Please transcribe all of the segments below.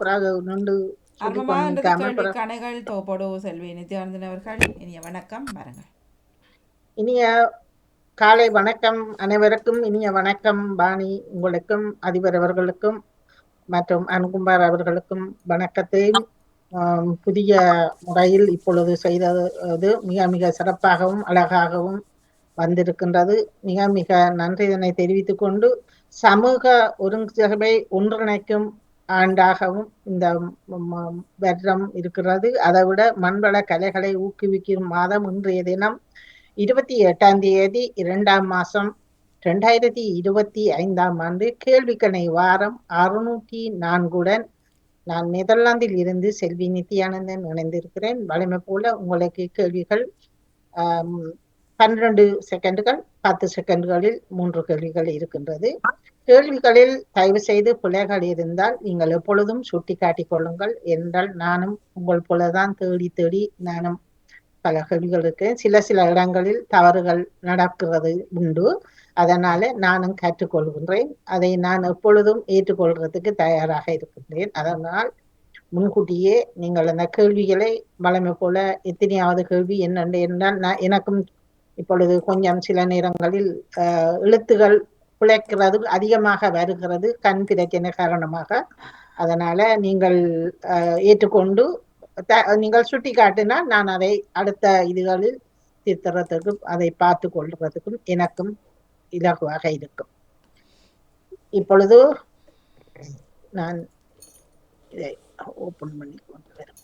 பிறகு நின்று சொல்லி ஆர்வமாகன்றது கொண்டிருக்காம கேள்வி பிறகு கணைகள் தோப்போடு செல்வி நித்யானந்தன் அவர்கள் இனிய வணக்கம் பாருங்கள். இனிய காலை வணக்கம் அனைவருக்கும். இனிய வணக்கம் பாணி, உங்களுக்கும் அதிபர் அவர்களுக்கும் மற்றும் அனுகுமார் அவர்களுக்கும் வணக்கத்தையும் புதிய முறையில் இப்பொழுது செய்தது மிக மிக சிறப்பாகவும் அழகாகவும் வந்திருக்கின்றது. மிக மிக நன்றிதனை தெரிவித்துக் கொண்டு, சமூக ஒருங்கமை ஒன்றிணைக்கும் ஆண்டாகவும் இந்த வருடம் இருக்கிறது. அதைவிட மண்வள கலைகளை ஊக்குவிக்கும் மாதம் இன்றைய தினம் 28 2ஆம் மாசம் 2025ஆம் ஆண்டு கேள்விக்கணை வாரம் 604 நான் நெதர்லாந்தில் இருந்து செல்வி நித்யானந்தன் இணைந்திருக்கிறேன். வழமை போல உங்களுக்கு கேள்விகள் 12 செகண்டுகள் 10 செகண்டுகளில் 3 கேள்விகள் இருக்கின்றது. கேள்விகளில் தயவு செய்து பிழைகள் இருந்தால் நீங்கள் எப்பொழுதும் சுட்டி காட்டிக் கொள்ளுங்கள். என்றால் நானும் உங்கள் போலதான் தேடி தேடி நானும் பல கேள்விகள் இருக்கு. சில இடங்களில் தவறுகள் நடக்கிறது உண்டு. அதனால நானும் கற்றுக்கொள்கின்றேன். அதை நான் எப்பொழுதும் ஏற்றுக்கொள்றதுக்கு தயாராக இருக்கின்றேன். அதனால் முன்கூட்டியே நீங்கள் அந்த கேள்விகளை வழமை போல எத்தனையாவது கேள்வி என்னென்று என்றால் எனக்கும் இப்பொழுது கொஞ்சம் சில நேரங்களில் எழுத்துகள் பிழைக்கிறது அதிகமாக வருகிறது கண் பிரச்சனை காரணமாக. அதனால நீங்கள் ஏற்றுக்கொண்டு நீங்கள் சுட்டி காட்டினால் நான் அதை அடுத்த இதுகளில் திருத்தறதுக்கும் அதை பார்த்து கொள்றதுக்கும் எனக்கும் இலகுவாக இருக்கும். இப்பொழுது நான் இதை ஓபன் பண்ணி கொண்டு வரேன்.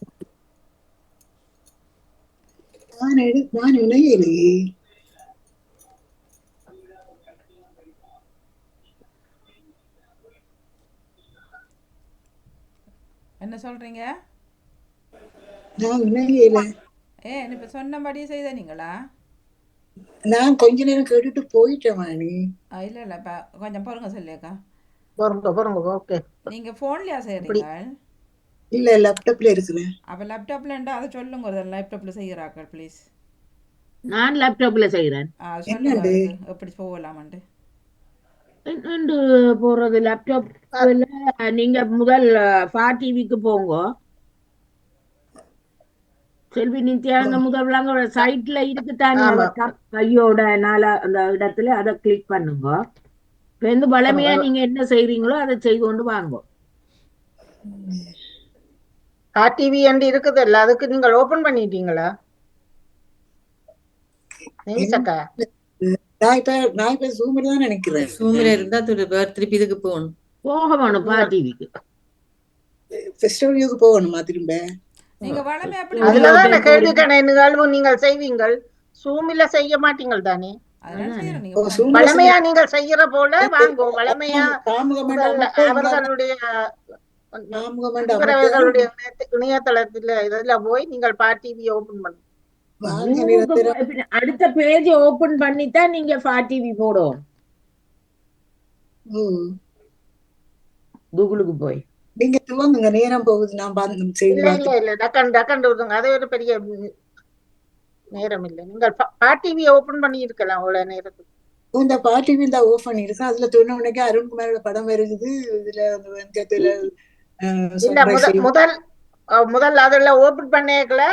நான் இணையிலேயே என்ன சொல்றீங்க? நான் இணையில இப்ப சொன்னபடி செய்த நீங்களா? நான் கொஞ்ச நேரம் கேட்டுட்டு போயிட்டேன் வாணி. இல்ல இல்ல கொஞ்சம் பொறுங்க சொல்லியக்கா. பொறுங்க ஓகே. நீங்க போன்லயா செய்றீங்க? இல்ல லேப்டாப்ல இருக்கிறேன். அப்ப லேப்டாப்லண்டா அதை சொல்லுங்க. லேப்டாப்ல செய்யறாக்கள் ப்ளீஸ். நான் லேப்டாப்ல செய்யறேன். சொல்லுங்க எப்படி போகலாமண்டு. போறது லேப்டாப்ல நீங்க முதல் டிவிக்கு போங்க. செல்வி நித்யானந்த முதல்ல சைட்ல இருக்குத்தானே கையோட அந்த இடத்துல அதை கிளிக் பண்ணுங்க. இப்ப பலமையா நீங்க என்ன செய்றீங்களோ அதை செய்து கொண்டு வாங்க. டிவி என்று இருக்குது இல்ல, அதுக்கு நீங்கள் ஓபன் பண்ணிட்டீங்களா? நான் இப்ப ஜூம்ல தான் நினைக்கிறேன். ஜூம்ல இருந்தா திருப்பி இதுக்கு போகணும். போக வேணும் டிவிக்கு. ஃபெஸ்டிவலுக்கு போகணுமா திரும்ப? நீங்க வளமே அப்படி அதுலதான் கேள்விக்கான நிகழ்வு நீங்கள் செய்வீங்கள். சூமில செய்ய மாட்டீங்கள் தானே? வளமையா நீங்கள் செய்யற போல வாங்கோ. வளமையா அவர்களுடைய இணையதளத்துல இதுல போய் நீங்கள் டிவி ஓபன் பண்ணுங்க. அடுத்த பேஜ் ஓபன் பண்ணித்தான் நீங்க டிவி போடும். கூகுளுக்கு போய் நீங்க துவங்குங்க, நேரம் போகுது. நான் இல்ல டக்கண்டு அது ஒரு பெரிய நேரம் இல்ல. நீங்கள் டிவி ஓபன் பண்ணி இருக்கலாம் அவ்வளவு நேரத்துக்கு. இந்த டிவி தான் ஓபன் பண்ணிருக்கேன். அதுல தொண்ணு அருண்குமாரோட படம் வருகுது. இதுல முதல் அதுல ஓபன் பண்ணேக்கல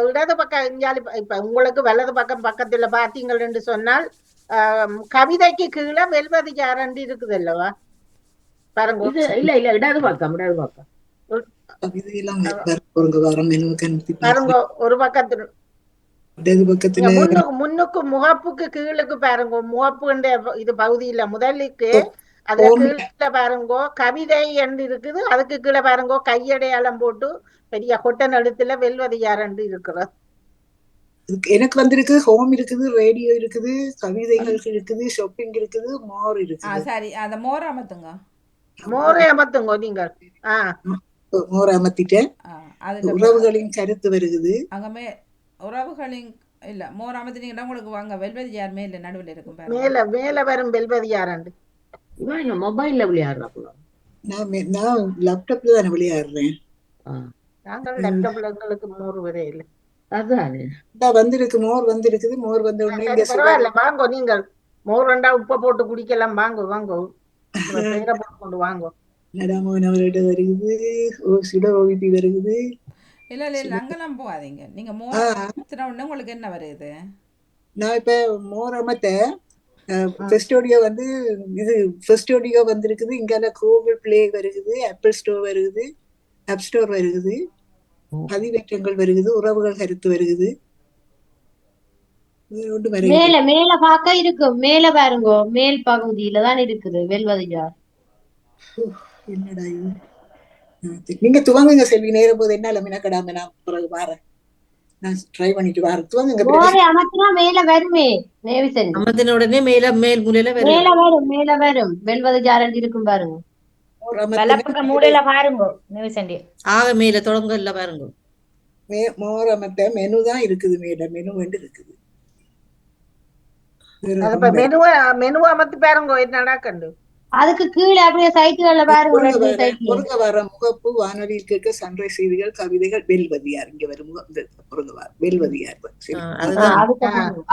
இடது பக்கம் இஞ்சாலி. இப்ப உங்களுக்கு வலது பக்கம் பக்கத்துல பாத்தீங்கள் என்று சொன்னால் கவிதைக்கு கீழே வெல்வது யாரண்டு இருக்குது அல்லவா? பாருங்க. இல்ல இடது பக்கம் பாருங்க. ஒரு பக்கத்துல முன்னுக்கு முகப்புக்கு கீழுக்கு பாருங்க. முகப்பு இது பகுதி இல்ல முதலுக்கு அதுல கீழே பாருங்கோ கவிதை என்று இருக்குது. அதுக்கு கீழே பாருங்கோ கையடையாளம் போட்டு பெரிய கொட்டன் எழுத்துல வெல்வது யாரண்டு இருக்கிறது. எனக்கு வந்திருக்கு. ஹோம் இருக்குது, ரேடியோ இருக்குது, கவிதைகள் இருக்குது, ஷாப்பிங் இருக்குது, மோர் இருக்குது. சரி, அத மோர் அமத்துங்க. மோரை அமத்துங்க நீங்கள். மோர் அமத்திட்டேன். உறவுகளின் கருத்து வருகுது. அங்கமே உறவுகளின் இல்ல மோர் அமத்தினீங்கன்னா உங்களுக்கு வாங்க வெல்வது யார் மேல நடுவில் இருக்கும். மேல வரும் வெல்வது யாரண்டு மொபைல்ல விளையாடுறாங்களோ? நான் லேப்டாப்ல தானே விளையாடுறேன். நாங்கள் லேப்டாப்ல எங்களுக்கு மோர் வரே இல்லை. வந்திருக்கு, மோர் வந்திருக்குது. மோர் வந்த உடனே பரவாயில்ல வாங்கோ. நீங்கள் மோர் ரெண்டா உப்பை போட்டு குடிக்கலாம். வாங்கோ பேரை போட்டு கொண்டு வாங்கோ. நடாமோகன் அவர்கிட்ட வருகுது. சுடரோகிபி வருகுது. இல்ல அங்கெல்லாம் போகாதீங்க. நீங்க மோர் ஆஹ் அமர்த்தின உடனே உங்களுக்கு என்ன வருது? நான் இப்ப மோரமத்த ஃபர்ஸ்ட் ஆடியோ வந்து இது ஃபர்ஸ்ட் ஆடியோ வந்திருக்குது. இங்கால கூகுள் பிளே வருகுது, ஆப்பிள் ஸ்டோர் வருகுது, ஆப் ஸ்டோர் வருகுது, பதிவேற்றங்கள் வருகுது, உறவுகள் கருத்து வருகுது. ஒன்று வருகுது. மேல மேல பார்க்க இருக்கும். மேல பாருங்க, மேல் பகுதியில தான் இருக்குது வெல்வதியார். என்னடா இது? நீங்க துவங்குங்க செல்வி. நேரம் போது என்னால மினக்கடாம நான் பிறகு வாரேன். நான் ட்ரை பண்ணிட்டு வாரேன். துவங்குங்க. மோரை அமர்த்தினா மேல வருமே நேவி செஞ்சு. அமர்த்தின உடனே மேல் மூலையில மேல வரும். வரும், மேல வரும். வெல்வதியார் இருக்கும் பாருங்க. வலப்பக்க மூலையில பாருங்க நியூசண்டி. ஆக மேல தொடங்கல பாருங்க. மோரமத்த மெனு தான் இருக்குது. மேல மெனு வந்து இருக்குது. மெனுவை அமர்த்தி பாருங்க என்னடா கண்டு. அதுக்கு கீழே அப்படியே சைட்டுகள்ல பாருங்க. பொருங்க வர முகப்பு, வானொலியில் கேட்க, சன்ரைஸ் செய்திகள், கவிதைகள், வெல்வதியார். இங்க வரும் பொருங்க வர வெல்வதியார்.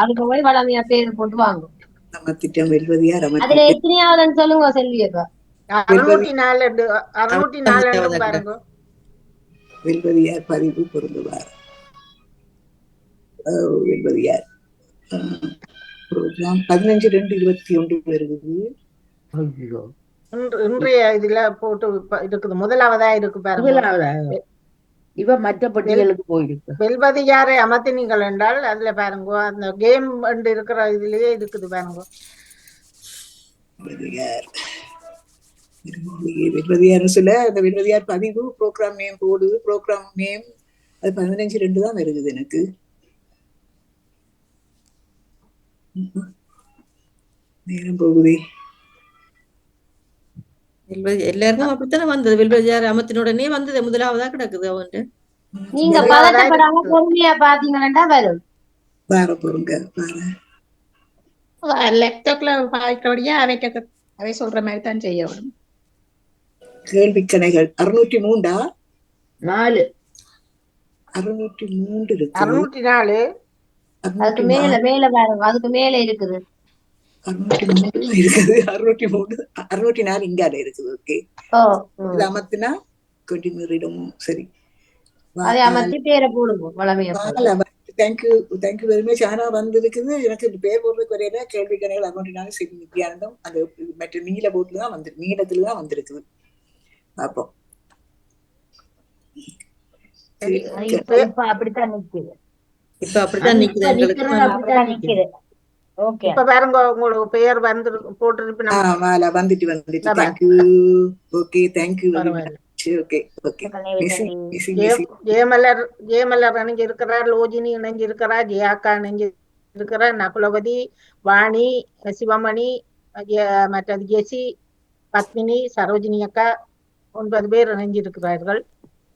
அதுக்கு போய் வளமையா பேரு போட்டு வாங்க. நம்ம திட்டம் வெல்வதியார். அதுல எத்தனையாவதுன்னு சொல்லுங்க செல்வியக்கா. 604 பாருங்க. வெல்வதியார் பதிவு பொருந்துவார். வெல்வதியார் 15/2/21 வருகிறது. இன்றைய இதுல போட்டு இருக்குது. முதலாவதா இருக்கு பாருங்க. இவ மற்ற பட்டியலுக்கு போயிருக்கு. வெல்வதியாரை அமர்த்தினீங்கள் என்றால் அதுல பாருங்க அந்த கேம் இருக்கிற இதுலயே இருக்குது பாருங்க. வெல்வதியார் சொல்ல அந்த வெல்வதியார் பதிவு ப்ரோக்ராம் நேம் போடுது. ப்ரோக்ராம் நேம் அது 15/2 தான் வருகுது எனக்கு. நேரம் போகுதே. எல்லாருக்கும் அப்படித்தானே வந்தது. வெல்வதியார் அமர்த்தின உடனே வந்தது. முதலாவதா கிடக்குது அவன்ட்டு. நீங்க பதட்டப்படாம பொறுமையா பாத்தீங்கன்னா வரும். பார பொருங்க லேப்டாப்ல பாய்க்கிறபடியா அவை சொல்ற மாதிரி தான் செய்யணும். கேள்விக்கணைகள் 603 4 603 இருக்கு. 604 அதுக்கு மேல மேல பாருங்க. அதுக்கு மேல இருக்குது 603 இருக்குது. 604 இங்கால இருக்குது. ஓகே, இது அமர்த்தினா கண்டினியூ. சரி, அதை அமர்த்தி பேரை போடுங்க வளமையா. Thank you very much. ஆனா வந்திருக்குது எனக்கு பேர் போடுறதுக்கு வரையில கேள்வி கணைகள் 604 சரி நித்யானந்தம். அந்த மற்ற நீல போட்டுல தான் வந்து நீளத்துல தான் வந்திருக்குது. பாப்போம். இப்ப அப்படித்தான் நிக்குது. இப்ப அப்படித்தான் நிக்குது. ஓகே, இப்ப பாருங்க உங்களுக்கு பெயர் வந்து போட்டு வந்துட்டு thank you. Okay, thank you. Okay okay. Jayamalar இணைஞ்சு இருக்கிறார், லோஜினி இணைஞ்சு இருக்கிறார், ஜெயாக்கா இணைஞ்சு இருக்கிறார், நகுலவதி, வாணி, சிவமணி, மற்றது ஜெசி, பத்மினி, சரோஜினி அக்கா 9 பேர் இணைஞ்சிருக்கிறார்கள்.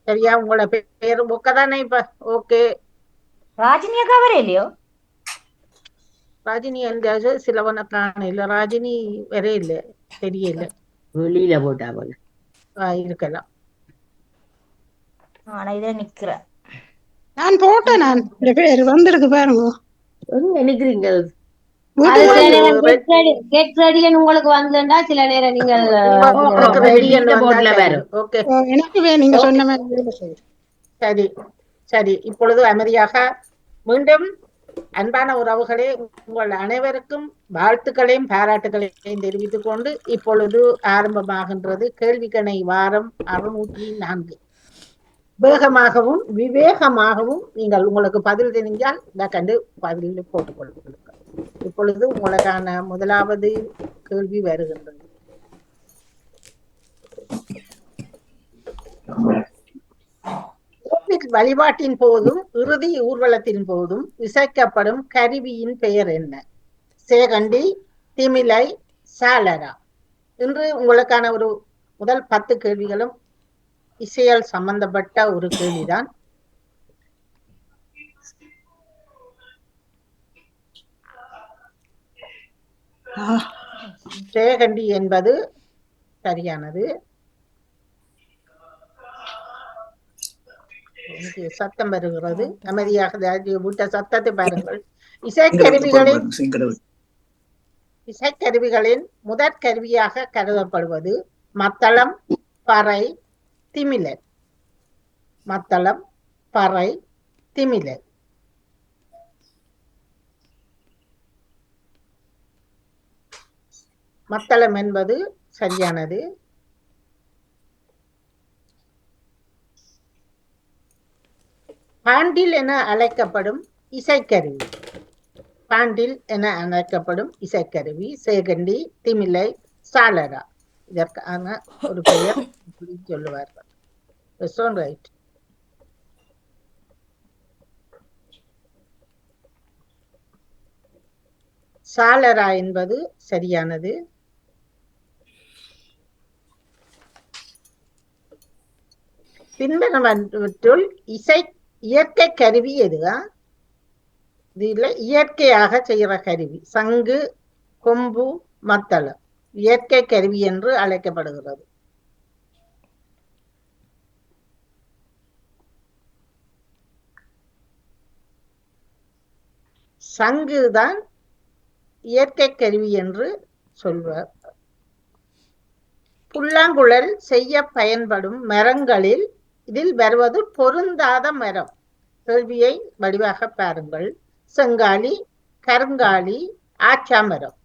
சரியா? உங்களோட பேரு ஒக்கதானே இப்ப? ஓகே. ராஜினி அக்கா வர இல்லையோ? ராஜினி எந்த சிலவனக்கான இல்ல, ராஜினி வரே இல்ல, தெரியல. வெளியில போட்டா போல இருக்கலாம். ஆனா இத நிக்கிறேன். நான் போட்டேன். நான் பேர் வந்திருக்கு பாருங்க. நினைக்கிறீங்க உங்களுக்கு வந்துட்டா சில நேரம் நீங்கள் எனக்கு நீங்க சொன்ன மாதிரி. சரி சரி, இப்பொழுது அமைதியாக மீண்டும் அன்பான உறவுகளே, உங்கள் அனைவருக்கும் வாழ்த்துக்களையும் பாராட்டுகளையும் தெரிவித்துக் கொண்டு இப்பொழுது ஆரம்பமாகின்றது கேள்விக்கணை வாரம் 604. வேகமாகவும் விவேகமாகவும் நீங்கள் உங்களுக்கு பதில் தெரிஞ்சால் இந்த கண்டு பதில் போட்டுக்கொள்ளுங்கள். இப்பொழுது உங்களுக்கான முதலாவது கேள்வி வருகின்றது. வழிபாட்டின் போதும் இறுதி ஊர்வலத்தின் போதும் இசைக்கப்படும் கருவியின் பெயர் என்ன? சேகண்டி, திமிலை, சாலரா? இன்று உங்களுக்கான ஒரு முதல் 10 கேள்விகளும் இசையால் சம்பந்தப்பட்ட ஒரு கேள்விதான். சேகண்டி என்பது சரியானது. சத்தம் வருகிறது, அமைதியாக விட்ட சத்தத்தை பாருங்கள். இசைக்கருவிகளின் முதற் கருவியாக கருதப்படுவது மத்தளம், பறை, திமிலன். மத்தளம், பறை, திமிலன். மத்தளம் என்பது சரியானது. பாண்டில் என அழைக்கப்படும் இசைக்கருவி. பாண்டில் என அழைக்கப்படும் இசைக்கருவி சேகண்டி, திமிலை, சாளரா. இதற்கான ஒரு பெயர் சொல்லுவார்கள். ரைட். சாளரா என்பது சரியானது. பின்வருவற்றுள் இயற்கை கருவி எதுவா? இதுல இயற்கையாக செய்கிற கருவி சங்கு, கொம்பு, மத்தளம் இயற்கை கருவி என்று அழைக்கப்படுகிறது. சங்குதான் இயற்கை கருவி என்று சொல்வார். புல்லாங்குழல் செய்ய பயன்படும் மரங்களில் இதில் வருவது பொருந்தாத மரம். கேள்வியை வடிவாக பாருங்கள். செங்காலி, கருங்காலி, ஆச்சாமரம்.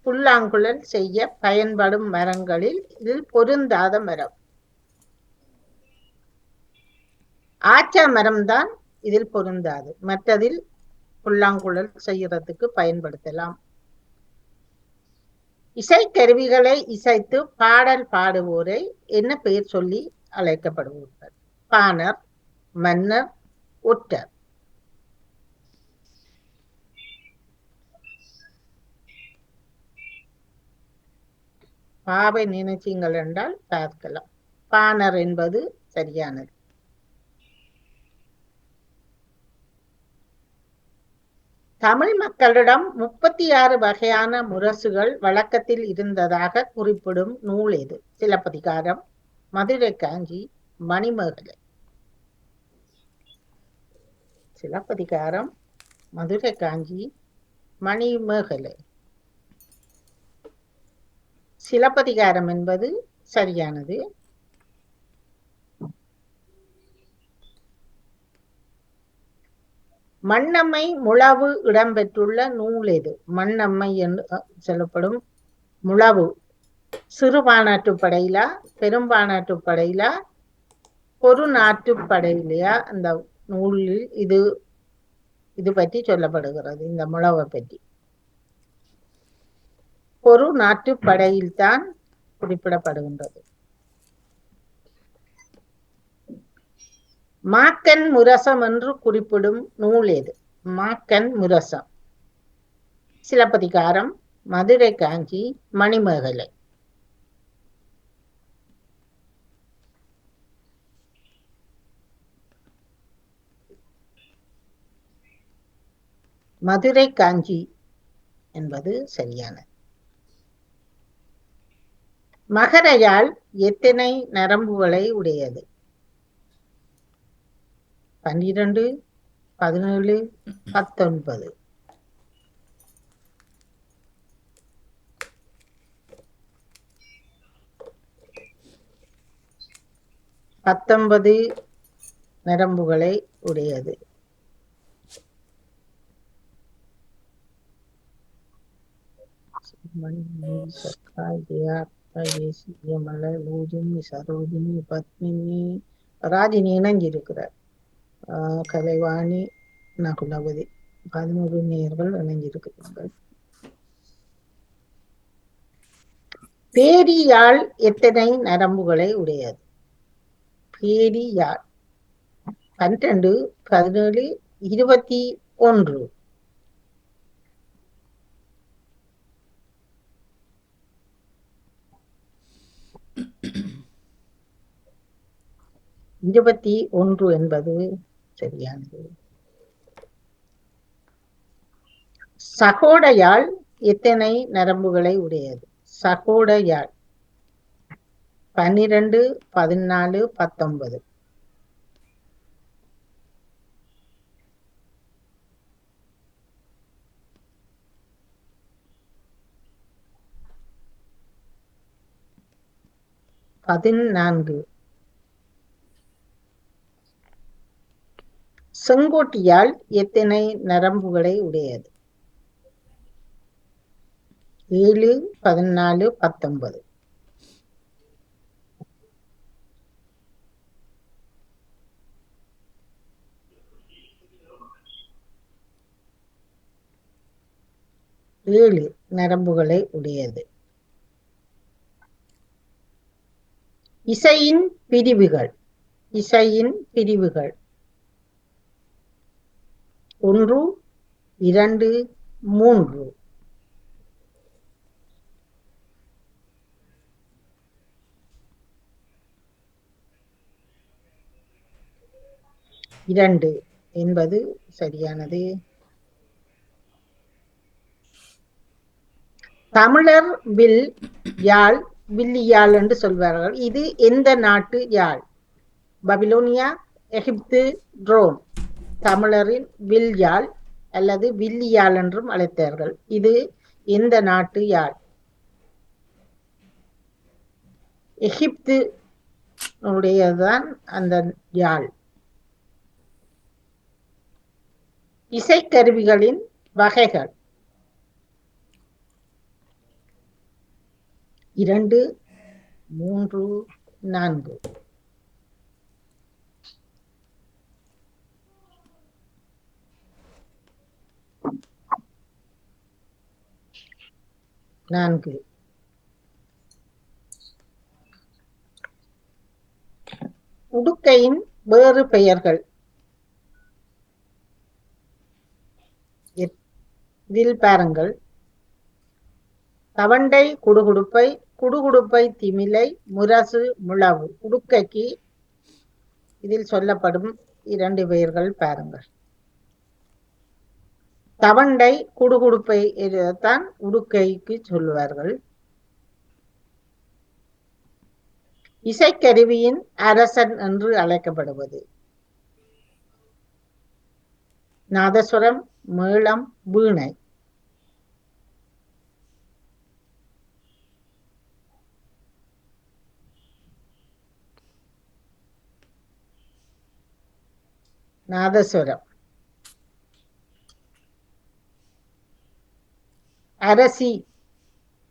புல்லாங்குழல் செய்ய பயன்படும் மரங்களில் இதில் பொருந்தாத மரம் ஆச்சாமரம் தான். இதில் பொருந்தாது. மற்றதில் புல்லாங்குழல் செய்யறதுக்கு பயன்படுத்தலாம். இசைக்கருவிகளை இசைத்து பாடல் பாடுவோரை என்ன பெயர் சொல்லி அழைக்கப்படுவார்கள்? பாணர், மன்னர், ஒற்றர். பாவை நினைச்சீங்கள் என்றால் பார்க்கலாம். பாணர் என்பது சரியானது. தமிழ் மக்களிடம் 36 வகையான முரசுகள் வழக்கத்தில் இருந்ததாக குறிப்பிடும் நூல் எது? சிலப்பதிகாரம், மதுரை காஞ்சி, மணிமேகலை. சிலப்பதிகாரம், மதுரை காஞ்சி, மணிமேகலை. சிலப்பதிகாரம் என்பது சரியானது. மண்ணம்மை முழவு இடம்பெற்றுள்ள நூல் எது? மண்ணம்மை என்று சொல்லப்படும் முழவு சிறுபானாற்றுப்படையிலா, பெரும்பானாற்றுப்படையிலா, ஒரு நாட்டுப்படையிலையா? அந்த நூலில் இது பற்றி சொல்லப்படுகிறது. இந்த முழவை பற்றி ஒரு நாட்டுப்படையில்தான் குறிப்பிடப்படுகின்றது. மாக்கன் முரசம் என்று குறிப்பிடும் நூல் எது? மாக்கன் முரசம். சிலப்பதிகாரம், மதுரை காஞ்சி, மணிமேகலை. மதுரை காஞ்சி என்பது சரியானது. மகரயாழ் எத்தனை நரம்புகளை உடையது? 12, 17, 19. 19 நரம்புகளை உடையது. பத்மினி, ராஜினி இணைஞ்சிருக்கிறார். கலைவாணி, நகுலவதி 11 நேர்கள் இணைஞ்சிருக்கிறார்கள். பேரியாழ் எத்தனை நரம்புகளை உடையது? பேரியாழ் 12, 17, 21. 21 என்பது சரியானது. சகோடையாழ் எத்தனை நரம்புகளை உடையது? சகோடையாழ் 12, 14, 19. 14. செங்கோட்டியால் எத்தனை நரம்புகளை உடையது? 7, 14, 19. ஏழு நரம்புகளை உடையது. இசையின் பிரிவுகள். இசையின் பிரிவுகள் 1, 2, 3. 2 என்பது சரியானது. தமிழர் வில் யாழ் வில்லியாழ் என்று சொல்வார்கள். இது எந்த நாட்டு யாழ்? பபிலோனியா, எகிப்து, ரோம். தமிழரின் வில் யாழ் அல்லது வில்லியாழ் என்றும் அழைத்தார்கள். இது எந்த நாட்டு யாழ்? எகிப்து உடையதான் அந்த யாழ். இசைக்கருவிகளின் வகைகள் 2, 3, 4. 4. உடுக்கையின் வேறு பெயர்கள். இதில் பாருங்கள். தவண்டை குடுகுடுப்பை, குடுகுடுப்பை திமிலை, முரசு முழவு. உடுக்கைக்கு இதில் சொல்லப்படும் 2 பெயர்கள் பாருங்கள். தவண்டை குடுகுடுப்பை தான் உடுக்கைக்கு சொல்லுவார்கள். இசைக்கருவியின் அரசன் என்று அழைக்கப்படுவது நாதஸ்வரம், மேளம், வீணை. நாதஸ்வரம். அரசி,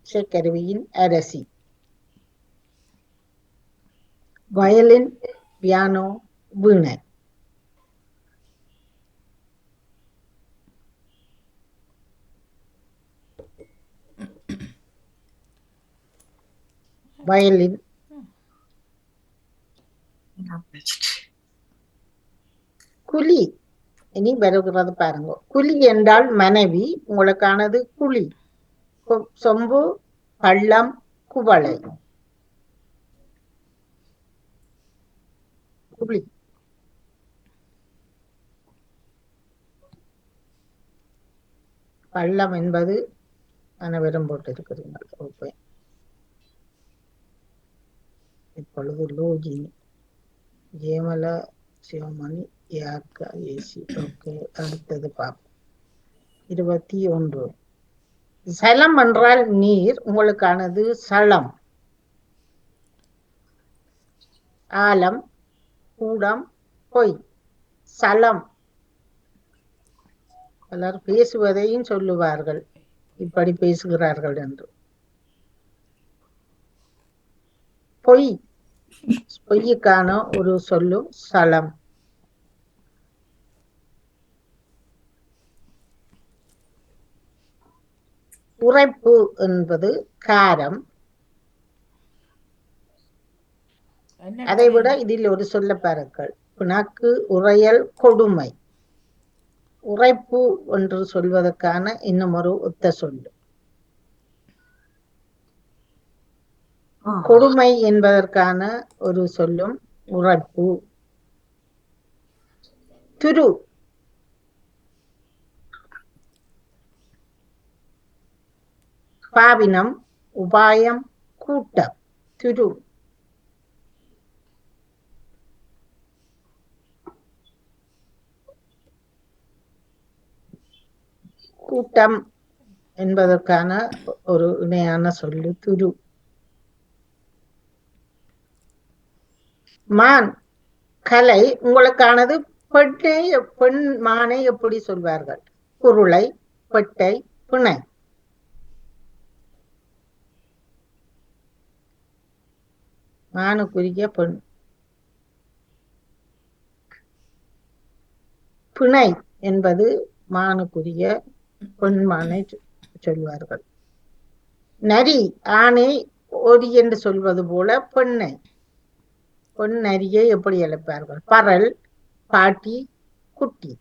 இசைக்கருவியின் அரசி. வயலின், பியானோ, வீணை. வயலின். குழி. இனி வருகிறது பாருங்க. குழி என்றால் மனைவி. உங்களுக்கானது குழி. சொம்பு, பள்ளம், குவளை. குழி. பள்ளம் என்பது அனைவரும் போட்டிருக்கிறீர்கள். ஓகே. இப்பொழுது லோஜினி, ஜெயமலா, சிவமணி, யாக்கா, ஏசி. ஓகே, அடுத்தது பார்ப்போம். 21. சலம் என்றால் நீர். உங்களுக்கானது சலம். ஆலம், கூடம், பொய். சலம். பலர் பேசுவதையும் சொல்லுவார்கள், இப்படி பேசுகிறார்கள் என்று. பொய். பொய்யுக்கான ஒரு சொல்லு சலம். உரைப்பு என்பது காரம். அதைவிட இதில் ஒரு சொல்ல பாருங்கள். பிணக்கு, உரையல், கொடுமை. உரைப்பு என்று சொல்வதற்கான இன்னும் ஒரு ஒத்த சொல்லு. கொடுமை என்பதற்கான ஒரு சொல்லும் உரைப்பு. துரு. பாவினம், உபாயம், கூட்டம். துரு. கூட்டம் என்பதற்கான ஒரு இணையான சொல்லு துரு. மான் கலை உங்களுக்கானது. பெண் மானை எப்படி சொல்வார்கள்? குருளை, பெட்டை, பிணை. மானுக்குரிய பெண். பிணை என்பது மானுக்குரிய பெண் மானை சொல்வார்கள். நரி ஆணை ஒரி என்று சொல்வது போல பெண்ணை, பெண் நரியை எப்படி அழைப்பார்கள்? பறல், பாட்டி, குட்டி.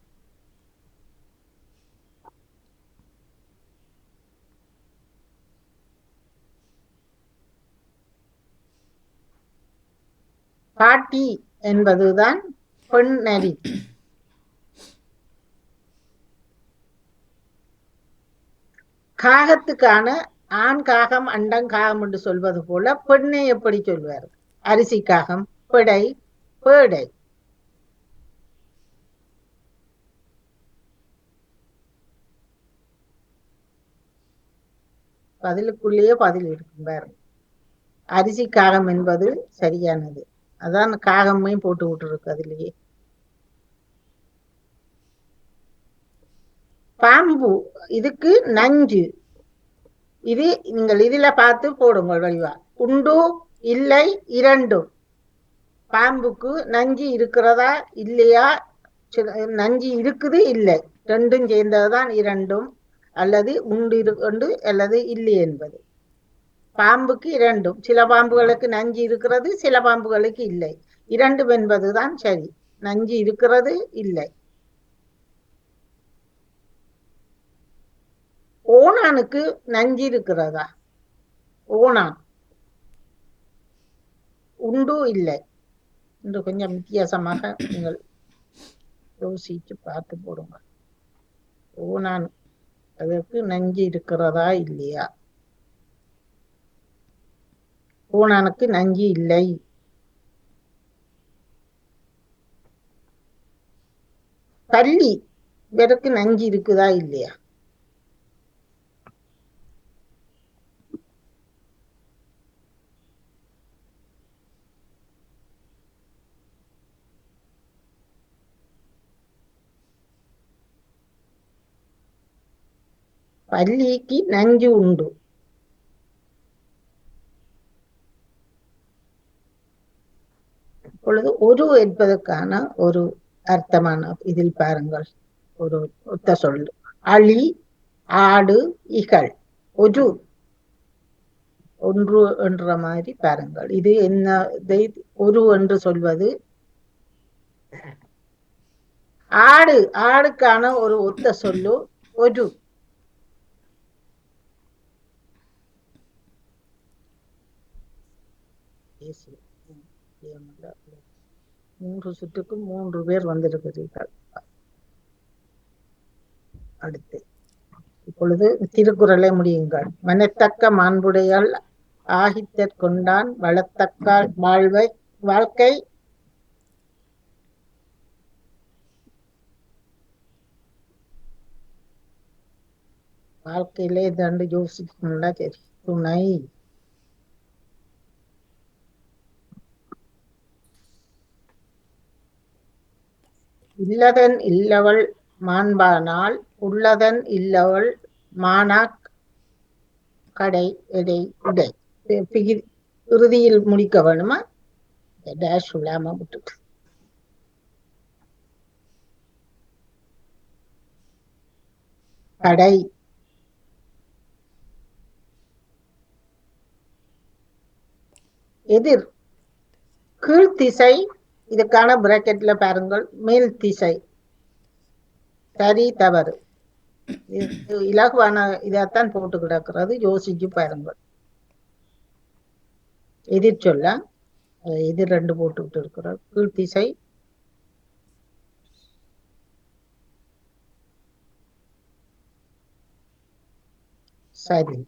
பாட்டி என்பதுதான் பெண் நரி. காகத்துக்கான ஆண் காகம் அண்டங்காகம் என்று சொல்வது போல பெண்ணை எப்படி சொல்வார்? அரிசி காகம், பிடை, பேடை. பதிலுக்குள்ளேயே பதில் இருக்கும் பாருங்க. அரிசி காகம் என்பது சரியானது. அதான் காகமே போட்டு விட்டுருக்கு அதுலயே. பாம்பு இதுக்கு நஞ்சு. இது நீங்கள் இதுல பார்த்து போடுங்கள் வடிவா. உண்டு, இல்லை, இரண்டும். பாம்புக்கு நஞ்சு இருக்கிறதா இல்லையா? நஞ்சு இருக்குது, இல்லை, ரெண்டும் சேர்ந்ததுதான் இரண்டும். அல்லது உண்டு அல்லது இல்லை என்பது. பாம்புக்கு இரண்டும். சில பாம்புகளுக்கு நஞ்சு இருக்கிறது, சில பாம்புகளுக்கு இல்லை. இரண்டும் என்பதுதான் சரி. நஞ்சு இருக்கிறது, இல்லை. ஓணானுக்கு நஞ்சு இருக்கிறதா? ஓணான் உண்டு, இல்லை என்று கொஞ்சம் வித்தியாசமாக நீங்கள் யோசிச்சு பார்த்து போடுங்க. ஓணான் அதற்கு நஞ்சு இருக்கிறதா இல்லையா? ஓணானுக்கு நஞ்சு இல்லை. பல்லி இதற்கு நஞ்சு இருக்குதா இல்லையா? பல்லிக்கு நஞ்சு உண்டு. இப்பொழுது ஒரு என்பதற்கான ஒரு அர்த்தமான இதில் பாருங்கள். ஒரு ஒத்த சொல். அழி, ஆடு, இகழ். ஒரு ஒன்று என்ற மாதிரி பாருங்கள். இது என்ன? ஒரு என்று சொல்வது ஆடு. ஆடுக்கான ஒரு ஒத்த சொல்லு ஒரு. மூன்று சுற்றுக்கு 3 பேர் வந்திருக்கிறீர்கள். அடுத்து இப்பொழுது திருக்குறளை முடியுங்கள். மனத்தக்க மாண்புடையால் ஆகித்தற் கொண்டான் வளத்தக்கால் வாழ்க்கை. வாழ்க்கையிலே தண்டு யோசிக்கணும்னா சரி. துணை. இல்லதன் இல்லவள் மாண்பானால் உள்ளதன் இல்லவள் மானாக் கடை எடை உடை. இறுதியில் முடிக்க வேணுமா? டேஷ் இல்லாம விட்டு. கடை. எதிர். கீழ்த்திசை. இதுக்கான பிராக்கெட்ல பாருங்கள். மேல் திசை. சரி தவறு. இலகுவான இதைத்தான் போட்டு கிடக்கிறது. யோசிச்சு பாருங்கள். எதிர் சொல்ல எதிர் 2 போட்டுக்கிட்டு இருக்கிறோம். கீழ்த்திசை. சரி.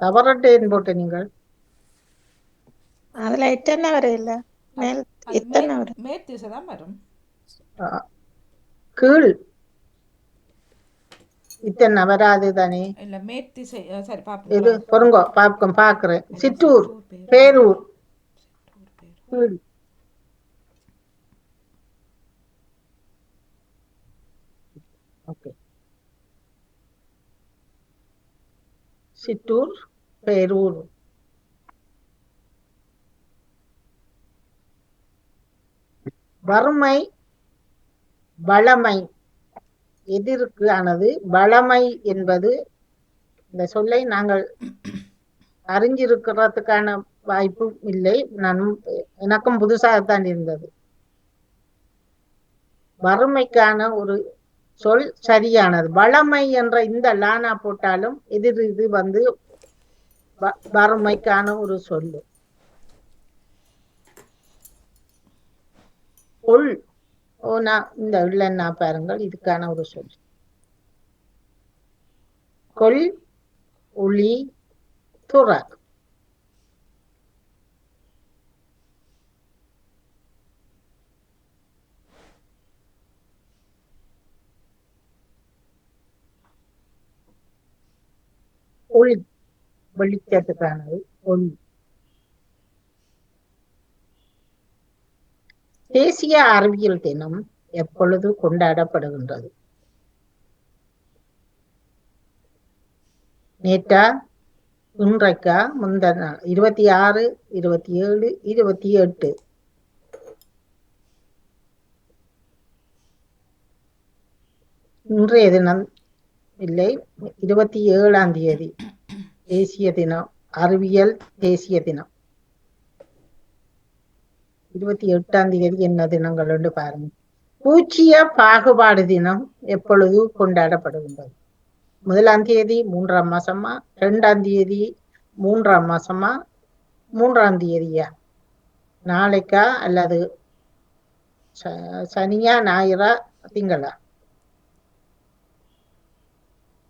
தவறட்டேன் போட்ட நீங்கள். அதுல எத்தனை வரை இல்ல மேல் எத்தனை வரை? மேற்திசை தான் வரும். கீழ் இத்தனை வராது தானே. இல்ல மேற்திசை. சரி இது பொருங்க பாக்குறேன். சிற்றூர், பேரூர். கீழ் ஓகே. சிற்றூர், பேரூர். வறுமை, வளமை எதிர்க்கு ஆனது. வளமை என்பது இந்த சொல்லை நாங்கள் அறிஞ்சிருக்கிறதுக்கான வாய்ப்பும் இல்லை. எனக்கும் புதுசாகத்தான் இருந்தது. வறுமைக்கான ஒரு சொல் சரியானது. வளமை என்ற இந்த லானா போட்டாலும் எதிர் இது வந்து வறுமைக்கான ஒரு சொல்லு. கொள், இந்த இல்லைன்னா பாருங்கள், இதுக்கான ஒரு சொல். கொள், ஒளி, துற. ஒளி வெளிச்சத்துக்கானது ஒளி. தேசிய அறிவியல் தினம் எப்பொழுது கொண்டாடப்படுகின்றது? நேற்றா, இன்றைக்கா, முந்தின நாள்? 26, 27, 28. இன்றைய தினம் இல்லை, 27ஆம் தேதி தேசிய தினம், அறிவியல் தேசிய தினம். 28ஆம் தேதி என்ன தினங்கள் என்று பாருங்க. பூச்சிய பாகுபாடு தினம் எப்பொழுது கொண்டாடப்படுகின்றது? 1ஆம் தேதி 3ஆம் மாசமா, 2ஆம் தேதி 3ஆம் மாசமா, 3ஆம் தேதியா? நாளைக்கா அல்லது சனியா, ஞாயிறா, திங்களா?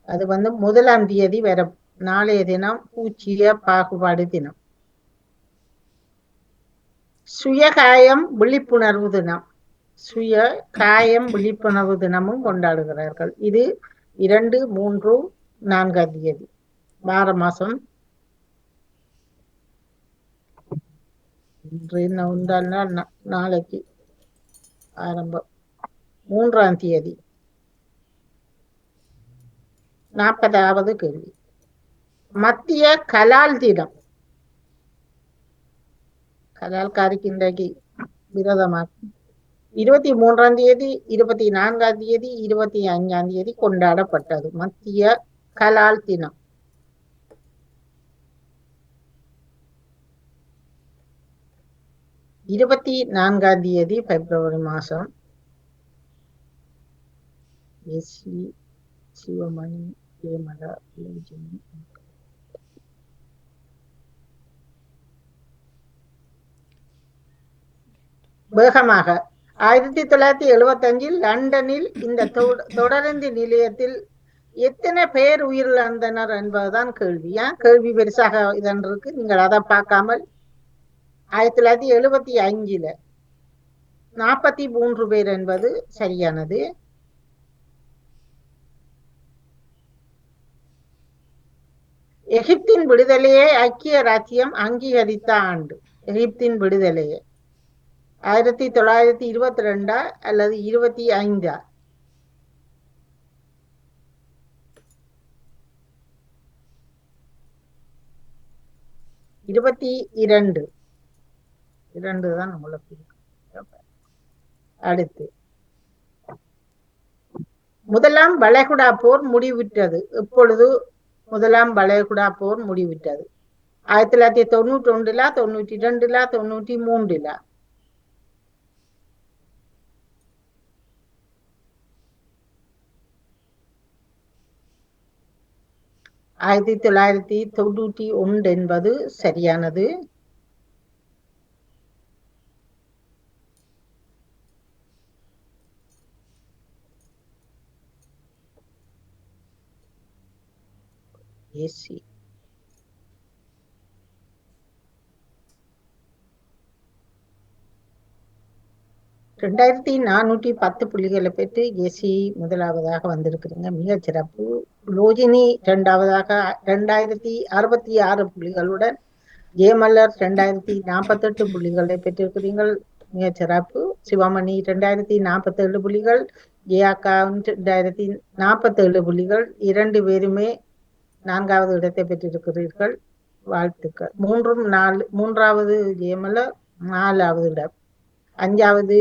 அது வந்து 1ஆம் தேதி வர. நாளைய தினம் பூச்சிய பாகுபாடு தினம். சுயகாயம் விழிப்புணர்வு தினம். சுய காயம் விழிப்புணர்வு தினமும் கொண்டாடுகிறார்கள். இது 2, 3, 4ஆம் தேதி வார மாசம். இன்று என்ன நாளைக்கு ஆரம்பம். 3ஆம் தேதி. 40வது கேள்வி. மத்திய கலால் தினம். கலால்காரிக்கு இன்றைக்கு விரதமாக்கும். 23ஆம் தேதி, 24ஆம் தேதி, 25ஆம் தேதி கொண்டாடப்பட்டது மத்திய கலால் தினம். இருபத்தி 4ஆம் தேதி பிப்ரவரி மாசம். சிவமணி, ஜெயமலா, வேகமாக 1975 லண்டனில் இந்த தொடருந்து நிலையத்தில் எத்தனை பேர் உயிரிழந்தனர் என்பதுதான் கேள்வி. கேள்வி பெருசாக இதன் இருக்கு, நீங்கள் அதை பார்க்காமல். 1975 43 பேர் என்பது சரியானது. எகிப்தின் விடுதலையை ஐக்கிய ராச்சியம் அங்கீகரித்த ஆண்டு. எகிப்தின் விடுதலையை 1922 அல்லது 25? 22. 2 தான் உங்களுக்கு. அடுத்து, முதலாம் வளைகுடா போர் முடிவிட்டது எப்பொழுது? முதலாம் வளைகுடா போர் முடிவிட்டது 1991, 92, 93? 1991 என்பது சரியானது. ஏசி. ரெண்டாயிரத்தி 410 புள்ளிகளை பெற்று ஏசி முதலாவதாக வந்திருக்கிறீங்க, மிகச் சிறப்பு. ரோஜினி 2ஆவதாக 2066 புள்ளிகளுடன். ஜெயமலர் 2048 புள்ளிகளை பெற்றிருக்கிறீர்கள், மிகச் சிறப்பு. சிவமணி 2047 புள்ளிகள். ஜியாக்கா 2047 புள்ளிகள். 2 பேருமே 4வது இடத்தை பெற்றிருக்கிறீர்கள். வாழ்த்துக்கள். 3வது ஜெயமல 4வது இடம். 5வது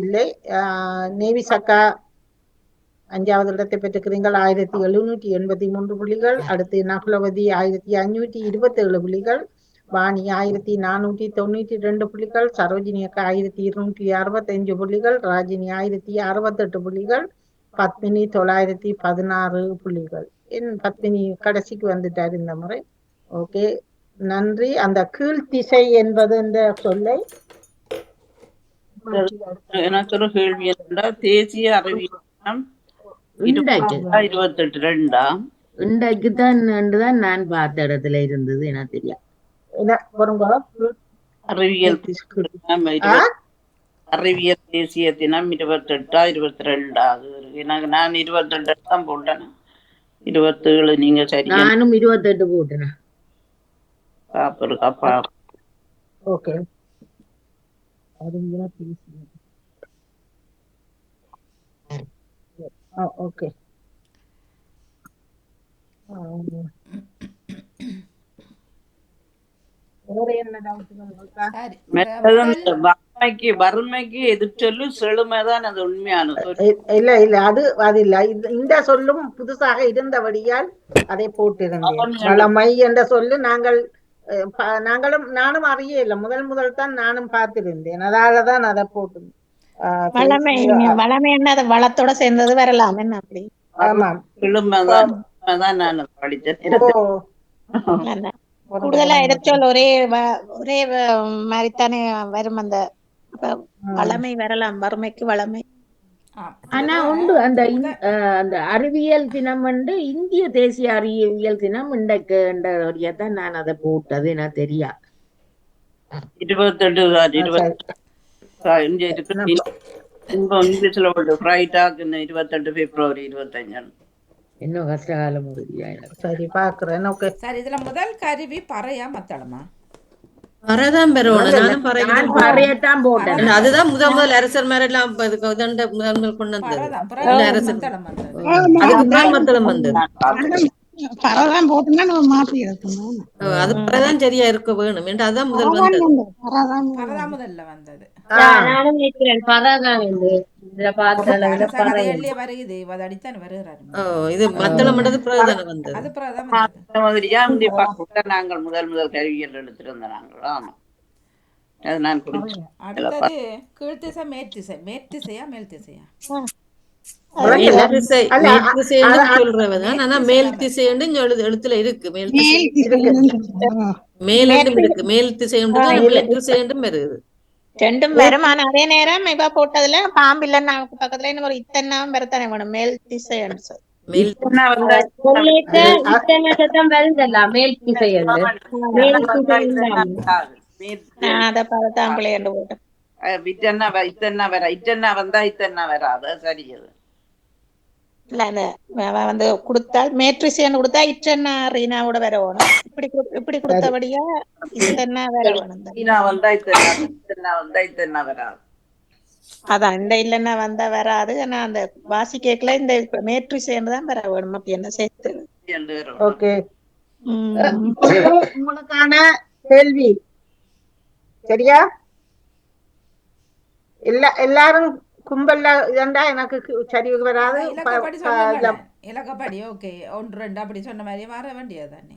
இல்லை. நேவிசக்கா 5வது இடத்தை பெற்றிருக்கிறீர்கள். 1783 புள்ளிகள். அடுத்து நகுலவதி 1527 புள்ளிகள். வாணி 1492 புள்ளிகள். சரோஜினி அக்கா 1265 புள்ளிகள். ராஜினி 1068 புள்ளிகள். பத்மினி 916 புள்ளிகள். என் பத்மினி கடைசிக்கு வந்துட்டார் இந்த முறை. ஓகே, நன்றி. அந்த கீழ்த்திசை என்பது இந்த சொல்லை எனக்கு ஒரு கேள்வி என்னன்னா, தேசிய அறிவியல் தினம் 28 இன்றைக்கு தான் நான் பார்த்த இடத்துல இருந்தது. எனக்கு தெரியும். அறிவியல் தேசிய தினம் 28-22 எனக்கு நான் 28 தான் போட்டேன். 27 நீங்க சரி. நானும் 28 போட்டேன். Okay, okay. வறுமைக்கு எதிர்ச்சொல்லு செழுமைதான் அது உண்மையானது. இல்ல இல்ல, அது இல்ல. இந்த சொல்லும் புதுசாக இருந்தபடியால் அதை போட்டிருந்தேன். வளமை என்ற சொல்லு நானும் அறிய இல்லை. முதல் தான் நானும் பார்த்திருந்தேன். அதாலதான் அதை போட்டு வளமை என்ன, அதை வளத்தோட சேர்ந்தது வரலாம் என்ன அப்படி. ஆமாம், செழுமைதான் நான் படித்தேன். கூடுதலா எதிர்ச்சொல் ஒரே மாதிரித்தானே வரும். அந்த வளமை வரலாம், வறுமைக்கு வளமை. ஆனா உண்டு அந்த அறிவியல் தினம் இந்திய தேசிய அறிவியல் தினம் இன்றைக்குதான் நான் அதை போட்டது. எனக்கு தெரியா 28 இங்கிலீஷ்ல 28 பிப்ரவரி 25. இன்னும் கஷ்டகாலம். சரி, பாக்குறேன். ஓகே, சரி. இதுல முதல் கருவி பறையா மத்தளமா? பறைதான் பெறணும். நானும் பறையத்தான் போட்டேன். அதுதான் முதல் அரசர் மாதிரி எல்லாம் முதல் கொண்டு வந்தது. அதுக்கு மத்தளம் வந்தது. பரதான் போட்டுன்னா நம்ம மாத்தி எடுக்கணும். அது பறைதான் சரியா இருக்க வேணும் என்று அதான் முதல் வந்தது. பரதா முதல்ல வந்தது. நானும் நினைக்கிறேன் பரதான் வருது. அடித்தான் வருகிறாரு. இது மத்தளம் பிரதான வந்தது. அது பிரதம நாங்கள் முதல் கருவியல் எடுத்திருந்த நாங்கள். ஆமா, அது நான் குடிச்சேன். அடுத்தது கீழ்த்திசை மேற்திசை. மேற்திசையா மேல் திசையா? சொல்றவதான். ஆனா மேல் திசை எழுத்துல இருக்கு. மேல் இருக்கு. மேல் திசை வருது. ரெண்டும் வரும். ஆனா அதே நேரம் இவ போட்டதுல பாம்பு இல்லைன்னா பக்கத்துல இன்னும் ஒரு இத்தனாவும் வரத்தானே வேணும். மேல் திசை அத பார்த்தான் பிள்ளையாண்டு போட்டேன். வந்து கொடுத்தால் மேட்ரிசியன் கொடுத்தா இட்டன்னா ரீனாவோட வர வேணும். இப்படி கொடுத்தபடியா இத்தன்னா வர வேணும். அதான் இந்த இல்லன்னா வந்தா வராது. ஆனா அந்த வாசி கேக்கல இந்த மேட்ரிசியன் தான் வர வேணும். அப்படி என்ன சேர்த்து. ஓகே, உங்களுக்கான கேள்வி சரியா? எல்லாரும் கும்பல்ல இதண்டா எனக்கு சரி வராது. இலக்கப்படி ஓகே 1 2 அப்படி சொன்ன மாதிரி வர வேண்டியதானே.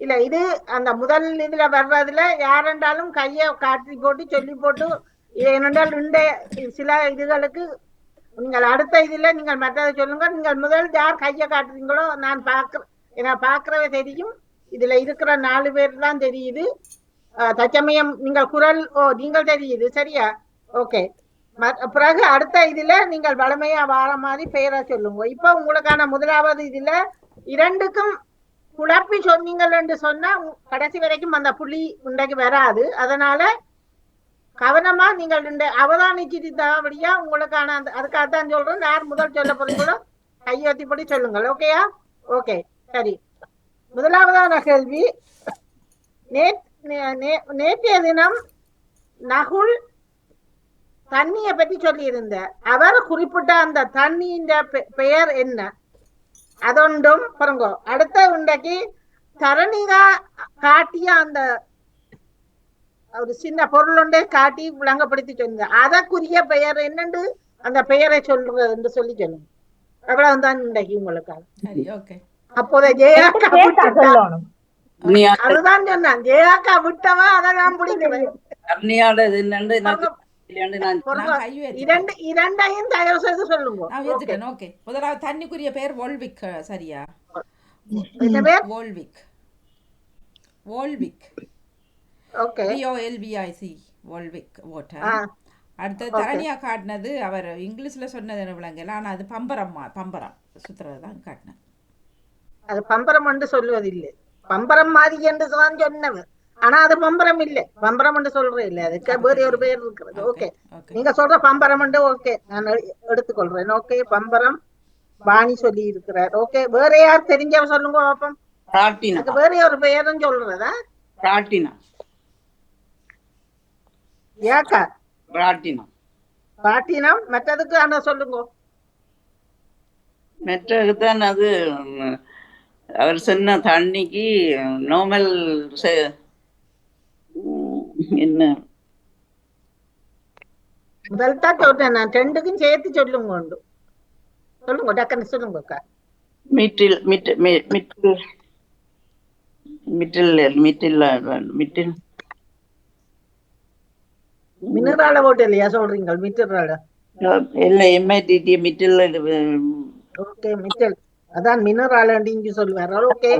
இல்ல, இது அந்த முதல் இதுல வர்றதுல யாரென்றாலும் கைய காட்டி போட்டு சொல்லி போட்டு ஏனென்றால் இந்த சில இதுகளுக்கு நீங்கள் அடுத்த இதுல நீங்கள் மற்றதை சொல்லுங்க. நீங்கள் முதல் யார் கைய காட்டுறீங்களோ நான் பாக்குறவே தெரியும். இதுல இருக்கிற 4 பேர் தான் தெரியுது. தச்சமயம் நீங்கள் குரல் நீங்கள் தெரியுது சரியா? ஓகே, பிறகு அடுத்த இதுல நீங்கள் வளமையா வார மாதிரி பெயரை சொல்லுங்க. இப்ப உங்களுக்கான முதலாவது இதுல 2க்கும் குழப்பி சொன்னீங்கள் என்று சொன்னா கடைசி வரைக்கும் அந்த புள்ளி இன்றைக்கு வராது. அதனால கவனமா நீங்கள் அவதானிச்சுட்டாபடியா உங்களுக்கான அதுக்காகத்தான் சொல்றேன். யார் முதல் சொல்ல போறீங்களோ கையெழுத்திப்படி சொல்லுங்கள். ஓகேயா? ஓகே, சரி. முதலாவதான கேள்வி, நேற்றைய தினம் நகுல் தண்ணியை பற்றி சொல்லி இருந்தார். அவர் குறிப்பிட்ட அந்த தண்ணியின் பெயர் என்ன அதொன்றும் பாருங்க. அடுத்த உண்டைக்கு தரணிகா காட்டிய அந்த ஒரு சின்ன பொருள் ஒன்றை காட்டி விளங்கப்படுத்தி சொல்லுங்க. அதற்குரிய பெயர் என்னண்டு அந்த பெயரை சொல்றது என்று சொல்லி சொல்லுங்க. அவ்வளவுதான் இன்றைக்கு உங்களுக்காக. அப்போத ஜெயாக்கா சொல்லணும். அதுதான் சொன்னான். ஜெயாக்கா விட்டவா அதெல்லாம் பிடிக்கிறேன். இரண்டையும் தயவு செய்து சொல்லுங்க. முதலாவது தண்ணிக்குரிய பெயர் வோல்விக். சரியா? Volvic. Volvic. Okay. VOLVIC Volvic water. அடுத்து தரணியா காட்டினது அவர் இங்கிலீஷ்ல சொன்னது என்ன விளங்கல. ஆனா அது பம்பரம் சுத்துறது தான் காட்டினது. அது பம்பரம் என்று சொல்லுவதில்லை. பம்பரம் மாதிரி என்று தான் சொன்னவர். ஆனா அது பம்பரம் இல்லை. பம்பரம் என்று சொல்றேன் இல்லை. அதுக்கு வேற ஒரு பெயர் இருக்கிறது. ஓகே, நீங்க சொல்ற பம்பரம் என்று ஓகே நான் எடுத்துக்கொள்றேன். ஓகே, பம்பரம் வாணி சொல்லி இருக்கிறார். ஓகே, வேற யார் தெரிஞ்சவ சொல்லுங்க பாப்போம். வேற ஒரு பெயரும் சொல்றதா? ஏக்கா ராட்டினம். மற்றதுக்கு ஆனா சொல்லுங்க. மற்றதுதான் அது அவர் சொன்ன தண்ணிக்கு நார்மல் என்ன முதல் தான் சொல்றேன் நான். ரெண்டுக்கும் சேர்த்து சொல்லுங்க. சொல்லுங்க டக்குன்னு சொல்லுங்க. மினரால போட்டு இல்லையா சொல்றீங்க? மிட்டரால இல்ல MITT மிட்டில். ஓகே, மிட்டல். அதான் மினரால இங்க சொல்லுவார். ஓகே,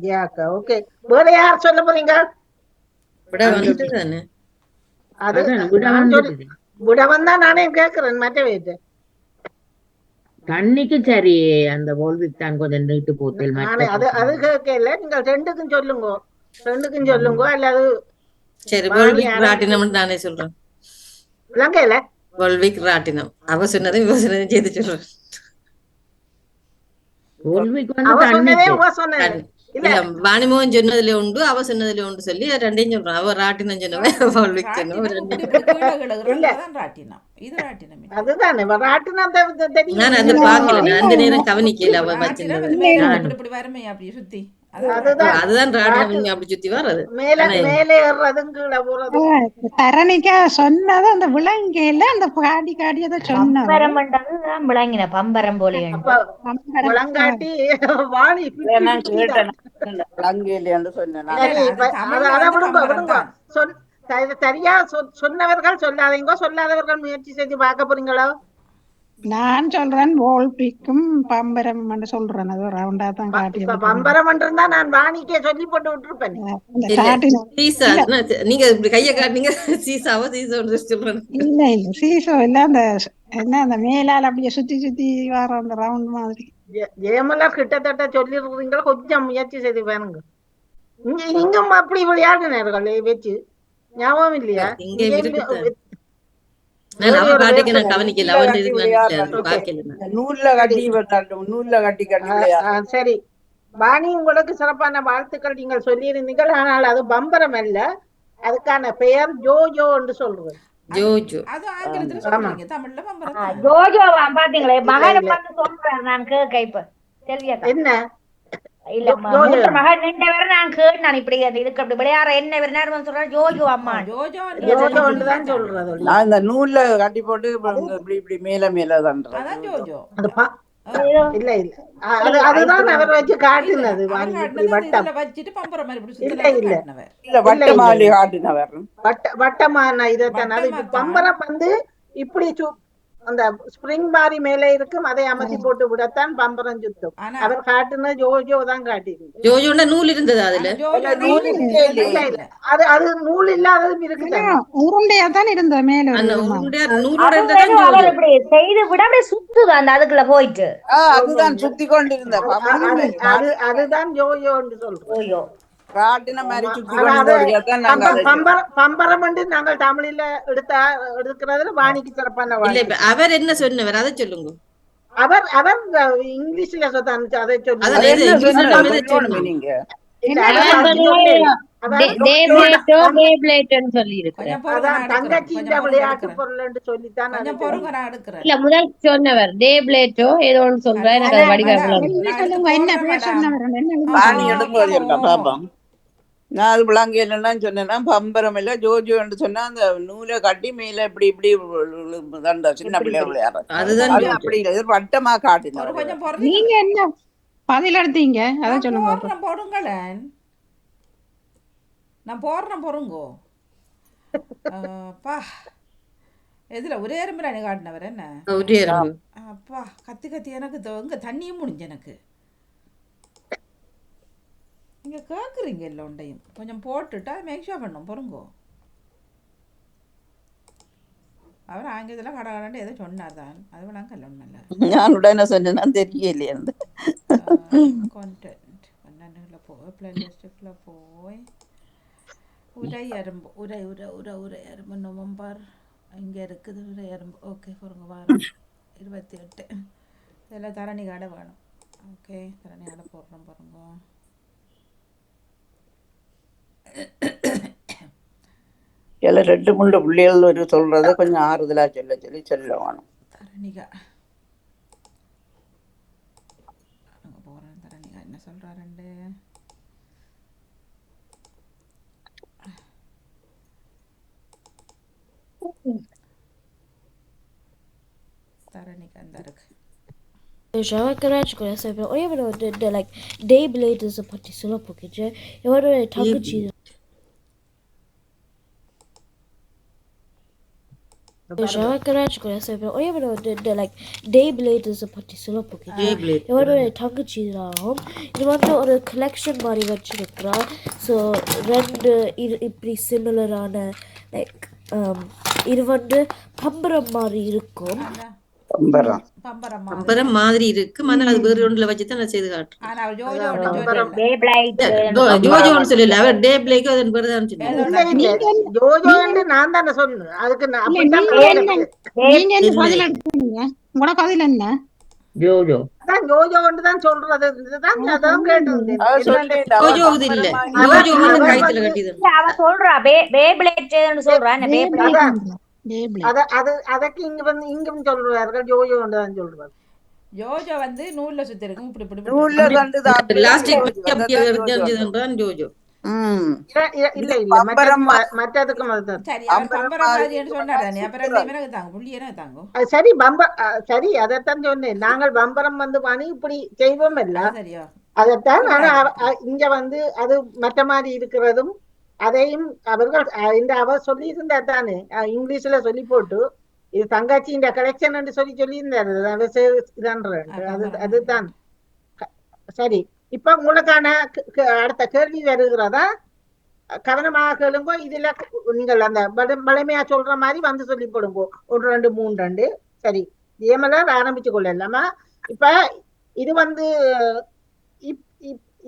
ஜியாக்கா. ஓகே, வேற யார் சொல்ல போறீங்க? அது விடவன் தான் நானே கேக்குறேன். மற்ற வேட்டு தண்ணிக்கு சரி அந்த வோல்விக் தான் கொஞ்சம் நீட்டு போத்தல். அது கேட்கல. நீங்கள் ரெண்டுக்கும் சொல்லுங்க. அல்லது சரி வோல்விக் ராட்டினம் நானே சொல்றேன். விளங்கல வோல்விக் ராட்டினம் அவ சொன்னதை இவ சொன்னதை சேர்த்து சொல்றேன். வோல்விக் வந்து இல்ல வாணிமோகன் சொன்னதுல உண்டு அவ சொன்னதுல உண்டு சொல்லி ரெண்டையும் சொல்றான். அவ ராட்டினம் சொன்னவன் வோல்விக் சொன்னவன். அதுதானே ராட்டினம். நான் அது பாக்கல. நான் அந்த நேரம் கவனிக்கல அவ வச்சிருந்தது. அதுதான் ராட்டினம் அப்படி சுத்தி வர்றது. மேலே ஏறுறதும் கீழே போறது. தரணிக்கா சொன்னது அந்த விலங்கையில அந்த காடி அதை சொன்னதான் விளங்கின பம்பரம் போல விளங்காட்டி வாணி சரியா சொன்னவர்கள் சொல்லாதீங்க. சொல்லாதவர்கள் முயற்சி செஞ்சு பார்க்க போறீங்களோ? நான் சொல்றேன் வோல்பிக்கும் பம்பரம் சொல்றேன். அது ரவுண்டா தான் காட்டி. பம்பரம் இருந்தா நான் வாணிக்கே சொல்லி போட்டு விட்டுருப்பேன். நீங்க கைய காட்டுங்க. சீசாவோ சீசோ சொல்றேன். இல்ல சீசோ இல்ல அந்த என்ன அந்த மேலால அப்படியே சுத்தி சுத்தி வர அந்த ரவுண்ட் மாதிரி. ஜெயமலா கிட்டத்தட்ட சொல்லிருக்கீங்களா? கொஞ்சம் முயற்சி செய்து பாருங்க. இங்கும் அப்படி விளையாடுனார்கள் வச்சு ஞாபகம் இல்லையா? சரி வாணி, உங்களுக்கு சிறப்பான வாழ்த்துக்கள். நீங்கள் சொல்லியிருந்தீர்கள். ஆனால் அது பம்பரம் அல்ல. அதுக்கான பெயர் ஜோஜோ என்று சொல்றது. ஜோஜோ பாத்தீங்களே மகன் சொல்றேன் நான் கேட்க. என்ன இல்ல மகன் நின்ற வரை நான் கேட்டு நான் இப்படி இதுக்கு அப்படி விளையாடுற என்ன விளையாடுவேன் சொல்றேன். ஜோஜோ அம்மா ஜோஜோ தான் சொல்றது. அந்த நூல்ல கட்டி போட்டு இப்படி மேல மேலதான் ஜோஜோ. இல்ல இல்ல அதுதான் அவர் வச்சு காட்டினது. வட்டமான இதைத்தான். அது பம்பரம் வந்து இப்படி அந்த ஸ்பிரிங் மாதிரி மேல இருக்கும். அதை அமைச்சி போட்டு விடத்தான் பம்பரம் சுத்தும். அவர் காட்டுன ஜோஜோ தான் காட்டியிருந்தது. ஜோஜோன்னா நூல் இருந்தது. அதுல அது நூல் இல்லாததும் இருக்குது. உருண்டையா தான் இருந்த மேல செய்து விட அப்படியே சுத்துது அந்த அதுக்குள்ள போயிட்டு. அதுதான் சுத்தி கொண்டு இருந்த அதுதான் ஜோஜோ என்று சொல்றோம். பம்பரம் நாங்கள் தமிழில எடுக்கிறதுல வாணிக்கு சிறப்பான. அவர் என்ன சொன்னவர் அதை சொல்லுங்க. அவர் இங்கிலீஷ்ல அதை தங்கச்சியின் விளையாட்டு பொருள் என்று சொல்லித்தான் இல்ல முதல் சொன்னவர் டேப்லேட்டோ ஏதோ ஒன்று சொல்ற எனக்கு அது வடிவா பாணி எடுப்பது பாப்போம். நான் அது விளங்கலன்னா சொன்னேன்னா பம்பரம் இல்ல ஜோஜோ என்று சொன்னா அந்த நூலை கட்டி மேல இப்படி இப்படி தண்டா சின்ன பிள்ளை விளையாடுறது அப்படி இல்லை வட்டமா காட்டினார். நீங்க என்ன பதில் எடுத்தீங்க அதான் சொல்லுங்க. போடுங்களேன் நான் போடுறேன் பொறுங்கோ. அப்பா எதுல ஒரே எறும்புல எனக்கு காட்டினவர் என்ன அப்பா கத்தி கத்தி எனக்கு இங்க தண்ணியும் முடிஞ்சு எனக்கு. நீங்க கேட்குறீங்க இல்லை ஒன்றையும் கொஞ்சம் போட்டுட்டா மேக்ஷூர் பண்ணும் பொறுங்கோ. அவர் ஆங்கிலத்தில் கடை கடாண்டு எதோ சொன்னார் தான் அது விளங்கல ஒன்றும் நான் உடனே சொன்னேன்னா தெரியலையே அந்த கான்டென்ட் 12 போய் பிளேலிஸ்ட்டுக்குள்ள போய் உரை எறும்பு உரை உரை உரை உரை எறும்பு நவம்பர் இங்கே இருக்குது உரை எறும்பு. ஓகே பொறுங்க வாரம் 28 இதெல்லாம் தரணி கடை வேணும். ஓகே தரணி கடை போடுறோம் பொறுங்க. சில 2-3 பிள்ளைகள் ஒரு சொல்றத கொஞ்சம் ஆறுதலா சொல்ல வேணும். தரணிகா போறேன். தரணிகா என்ன சொல்றாருண்டு தரணிகா அந்த இருக்கு. Like Dayblade is a particular package. You want to talk to you. Like Dayblade is a particular package. You want to talk to you. You want to ஒரு collection மாதிரி வச்சிருக்கா. So ரெண்டு இப்படி similar ஆன like இது வந்து பம்பரம் மாதிரி இருக்கும். பம்பரம் மாதிரி இருக்கு. ஆனால் அது வேறு ஒன்றுல வச்சுதான் நான் செய்து காட்டுறேன். ஜோஜோன்னு சொல்லல அவர் டே பிளேக்கு அதன் பேரு தான் சொன்னீங்க. ஜோஜோ ஜோஜோ தான் சொல்றது. சொல்றா சொல்றான். அதற்கு இங்க வந்து இங்கும் சொல்றார்கள் ஜோஜோ தான் சொல்றாரு. ஜோஜோ வந்து நூல்ல சுத்தி இருக்கும். இப்படி இப்படி நூல்ல கண்டு ஜோஜோ இல்ல இல்ல மற்றதுக்கும் அதுதான் சரி. சரி அதைத்தான் சொன்னேன். நாங்கள் பம்பரம் வந்து பண்ணி இப்படி செய்வோம் இல்ல அதைத்தான். ஆனா இங்க வந்து அது மற்ற மாதிரி இருக்கிறதும் அதையும் அவர்கள் இந்த அவர் சொல்லியிருந்தா தானே இங்கிலீஷ்ல சொல்லி போட்டு இது தங்காச்சி இந்த கலெக்ஷன் என்று சொல்லியிருந்தாரு. அதுதான் சரி. இப்ப உங்களுக்கான அடுத்த கேள்வி வருகிறதா? கவனமாக கேளுங்கோ. இதுல நீங்கள் அந்த பழமையா சொல்ற மாதிரி வந்து சொல்லி போடுங்கோ. 1 2 3 2 சரி. ஏமெல்லாம் ஆரம்பிச்சு கொள்ளலாமா? இப்ப இது வந்து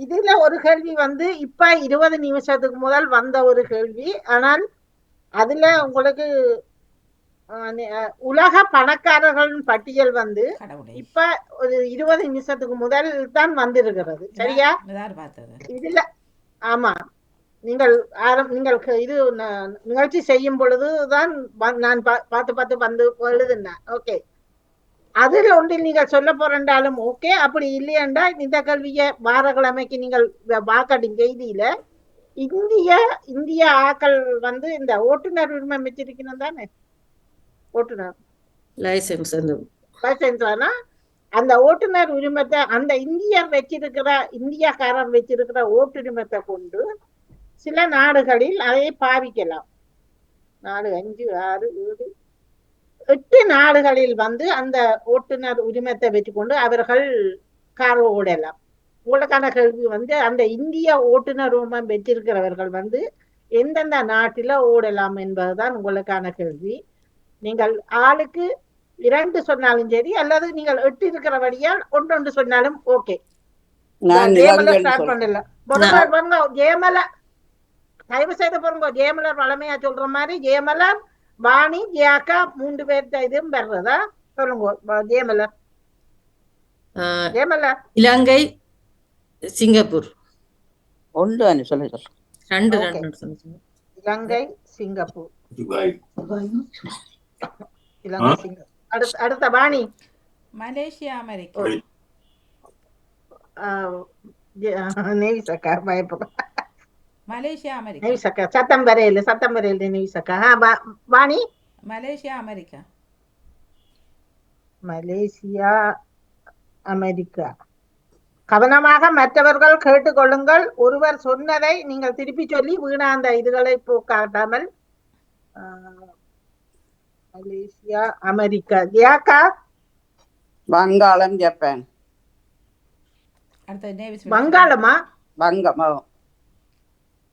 இதுல ஒரு கேள்வி வந்து இப்ப 20 நிமிஷத்துக்கு முதல் வந்த ஒரு கேள்வி. ஆனால் அதுல உங்களுக்கு உலக பணக்காரர்களின் பட்டியல் வந்து இப்ப ஒரு 20 நிமிஷத்துக்கு முதல் தான் வந்திருக்கிறது. சரியா? இதுல ஆமா நீங்கள் இது நிகழ்ச்சி செய்யும் பொழுதுதான் நான் பார்த்து வந்து எழுதுனேன். ஓகே அதுல ஒன்றில் நீங்கள் சொல்ல போறண்டாலும் ஓகே. அப்படி இல்லையண்டா இந்த கல்விய வாரக்கிழமைக்கு நீங்கள் வாக்காட்டின் செய்தியில இந்திய ஆக்கள் வந்து இந்த ஓட்டுநர் உரிமை வச்சிருக்கணும் தானே. ஓட்டுநர் லைசன்ஸ் வேணா அந்த ஓட்டுநர் உரிமத்தை அந்த இந்தியாக்காரர் வச்சிருக்கிற ஓட்டுரிமத்தை கொண்டு சில நாடுகளில் அதை பாவிக்கலாம். 4 5 6 7 8 நாடுகளில் வந்து அந்த ஓட்டுநர் உரிமத்தை வச்சுக்கொண்டு அவர்கள் கார் ஓடலாம். உங்களுக்கான கேள்வி வந்து அந்த இந்திய ஓட்டுநர் உரிமம் வச்சிருக்கிறவர்கள் வந்து எந்தெந்த நாட்டில ஓடலாம் என்பதுதான் உங்களுக்கான கேள்வி. நீங்கள் ஆளுக்கு 2 சொன்னாலும் சரி அல்லது நீங்கள் 8 இருக்கிறபடியால் 1 சொன்னாலும் ஓகே. ஸ்டார்ட் பண்ணல ஜெயமலா தயவு செய்து பாருங்க. ஜெயமலர் வளமையா சொல்ற மாதிரி ஜெயமலர் வாணி ஜியாக்கா 3 பேர்த்த இதுவும் வர்றதா சொல்லுங்க. ஜெயமலர் இலங்கை சிங்கப்பூர் ஒன்று சொல்ல ஓகே. இலங்கை சிங்கப்பூர். இலங்கை சிங்கப்பூர். அடுத்த வாணி. Malaysia America. நேவிசக்கா பயப்படும். Malaysia America. நேவிசக்கா சத்தம் வரையில் நேவிசக்கா. Vani. Malaysia America. Malaysia America. கவனமாக மற்றவர்கள் கேட்டுக்கொள்ளுங்கள். ஒருவர் சொன்னதை நீங்கள் திருப்பி சொல்லி வீணாந்த இதுகளை போக்காட்டாமல். Malaysia America. ஏக்கா வங்காளம் ஜப்பான். வங்காளமா?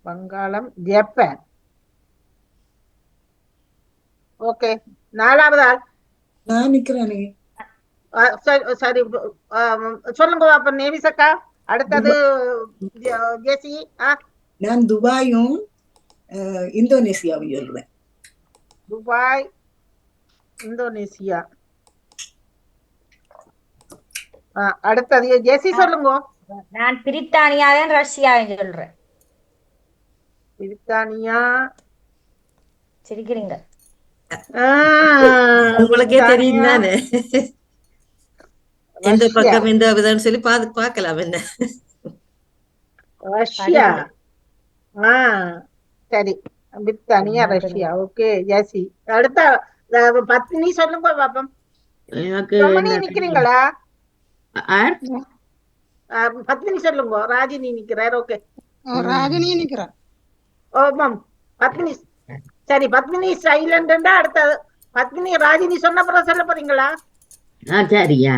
வங்காளம் ஜப்பான். ஓகே. 4வது ஆள் நான் நிக்கிறேனே. சரி சொல்லுங்க அப்ப நேவிசக்கா. அடுத்தது ஜெசி. நான் துபாயும் இந்தோனேசியாவும் சொல்றேன். Dubai Indonesia. அடுத்தது ஜெசி சொல்லுங்க. நான் பிரித்தானியாவும் ரஷ்யாவும் சொல்றேன். பிரித்தானியா. சிரிக்கிறீங்க. உங்களுக்கே தெரியும் தானே எந்த பக்கம் எந்த விதம்னு சொல்லி பார்க்கலாம். என்ன ரஷ்யா. சரி, பிரித்தானியா ரஷ்யா. ஓகே ஜெசி. அடுத்த பத்மினி சொல்லுங்க பாப்போம். நிக்கிறீங்களா? பத்மினி சொல்லுங்க. ராஜினி நிக்கிறார். ஓகே ராஜினி நிக்கிறார். ஓமாம் பத்மினி. சரி பத்மினி சைலண்ட். அடுத்தது பத்மினி ராஜினி சொன்ன பிறகு சொல்ல போறீங்களா? சரியா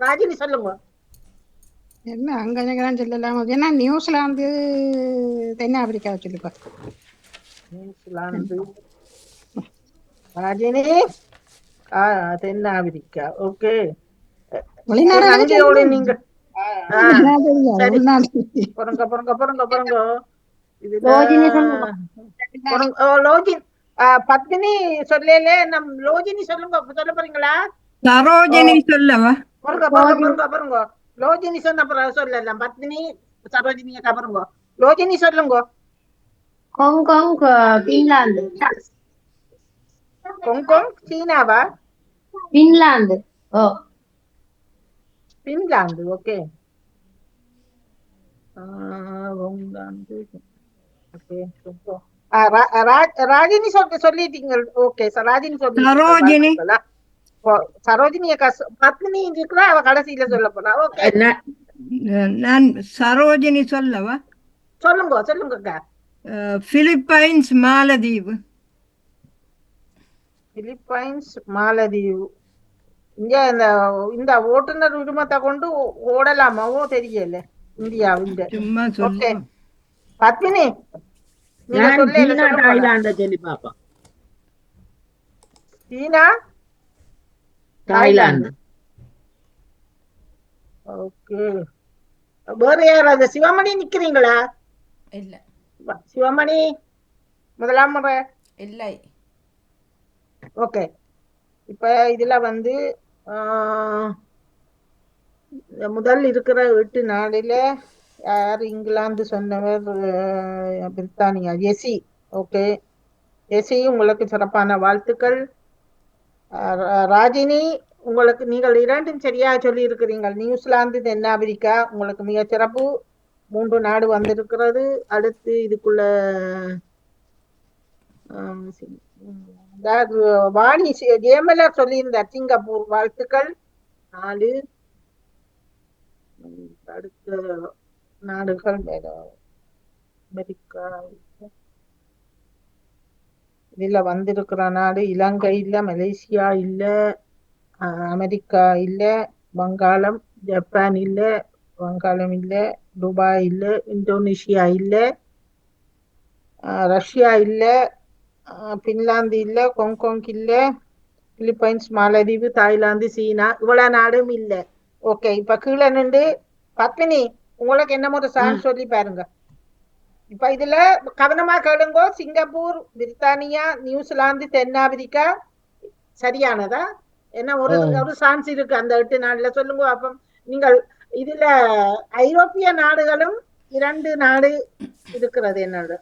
ராஜினி சொல்லுங்க. என்ன அங்க சொல்லலாம். ஏன்னா நியூசிலாந்து தென்னாப்பிரிக்கா சொல்லுப்பா. நியூசிலாந்து ராஜினி தென்னாப்பிரிக்கா. ஓகே. நன்றியோடு நீங்க பத்மினி சொல்லல. நம் லோஜினி சொல்லுங்க. சொல்ல போறீங்களா? சரோஜினி சொல்லவா? பாருங்க லோஜினி சொன்ன சொல்லலாம். பத்மினி சரோஜினிய பாருங்க. லோஜினி சொல்லுங்க. Hong Kong Finland. ஹாங்காங் சீனாவா? பின்லாந்து. பின்லாந்து. ஓகே. ராஜினி சொல்லிட்டீங்க. ஓகே ராஜினி சரோஜினி. சரோஜினி பத்மினி இருக்கிறா. அவ கடைசியில சொல்ல போறா. ஓகே நான் சரோஜினி சொல்லவா? சொல்லுங்க. பிலிப்பைன்ஸ் மாலதீவு. பிலிப்பைன்ஸ் மாலதீவு. இங்க இந்த ஓட்டுநர் உரிமத்தை கொண்டு ஓடலாமாவோ தெரியல இந்தியாவில். ஓகே பத்மினி சீனா தாய்லாந்து. ஓகே. வேற யாராவது? சிவமணி நிக்கிறீங்களா? இல்ல. சிவமணி முதலாம் முறை இல்லை. ஓகே. இப்ப இதுல முதல் இருக்கிற 8 நாடுல யார்? இங்கிலாந்து சொன்னவர், பிரித்தானியா. ஜெசி. ஓகே ஜெசி, உங்களுக்கு சிறப்பான வாழ்த்துக்கள். ராஜினி உங்களுக்கு நீங்கள் 2 சரியா சொல்லி இருக்கிறீர்கள். நியூசிலாந்து தென்னாப்பிரிக்கா உங்களுக்கு மிக சிறப்பு. 3 நாடு வந்திருக்கிறது. அடுத்து இதுக்குள்ள வாணி ஜெயமலர் சொல்லியிருந்தார் சிங்கப்பூர். வாழ்த்துக்கள். 4. அடுத்த நாடுகள் அமெரிக்கா. இதுல வந்திருக்கிற நாடு இலங்கை இல்ல, மலேசியா இல்ல, அமெரிக்கா இல்ல, வங்காளம் ஜப்பான் இல்ல, வங்காளம் இல்ல, துபாய் இல்ல, இந்தோனேஷியா இல்ல, ரஷ்யா இல்ல, பின்லாந்து இல்ல, ஹாங்காங் இல்ல, பிலிப்பைன்ஸ் மாலதீவு, தாய்லாந்து, சீனா. இவ்வளவு நாடும் இல்ல. ஓகே. இப்ப கீழே நின்று பத்மினி உங்களுக்கு என்ன ஒரு சான்ஸ் சொல்லி பாருங்க. இப்ப இதுல கவனமா கேளுங்க. சிங்கப்பூர், பிரித்தானியா, நியூசிலாந்து, தென்னாப்பிரிக்கா சரியானதா? என்ன ஒரு சான்ஸ் இருக்கு அந்த 8 நாடுல சொல்லுங்க. அப்ப நீங்கள் இதுல ஐரோப்பிய நாடுகளும் 2 நாடு இருக்கிறது என்னோட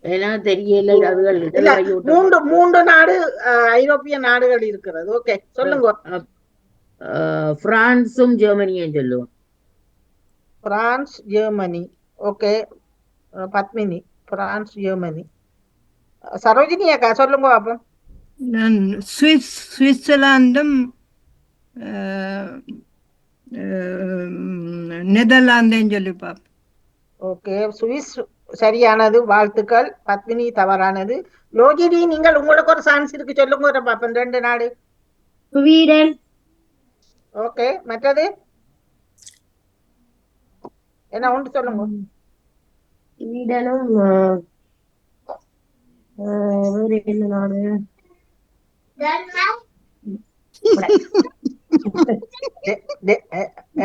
எல்லாம் தெரியல அதுகள் இல்ல இடது கையோட்டம் 3 நாடு ஐரோப்பிய நாடுகள் இருக்கிறது. ஓகே சொல்லுங்க. பிரான்ஸும் ஜெர்மனியும் சொல்லுவோம். France Germany. Okay Padmini France Germany. Sarojini அக்கா சொல்லுங்க பாப்போம். நான் சுவிட்சர்லாந்தும் நெதர்லாந்தையும் சொல்லி பார்ப்போம். ஓகே சுவிஸ் சரியானது, வாழ்த்துக்கள். பத்மினி தவறானது. லோஜினி நீங்கள் உங்களுக்கு ஒரு சான்ஸ் இருக்கு, சொல்லுங்க பாப்போம். 2 நாடு. ஸ்வீடன். ஓகே மற்றது என்ன ஒன்று சொல்லுங்க. ஸ்வீடனும் வேற என்ன நாடு?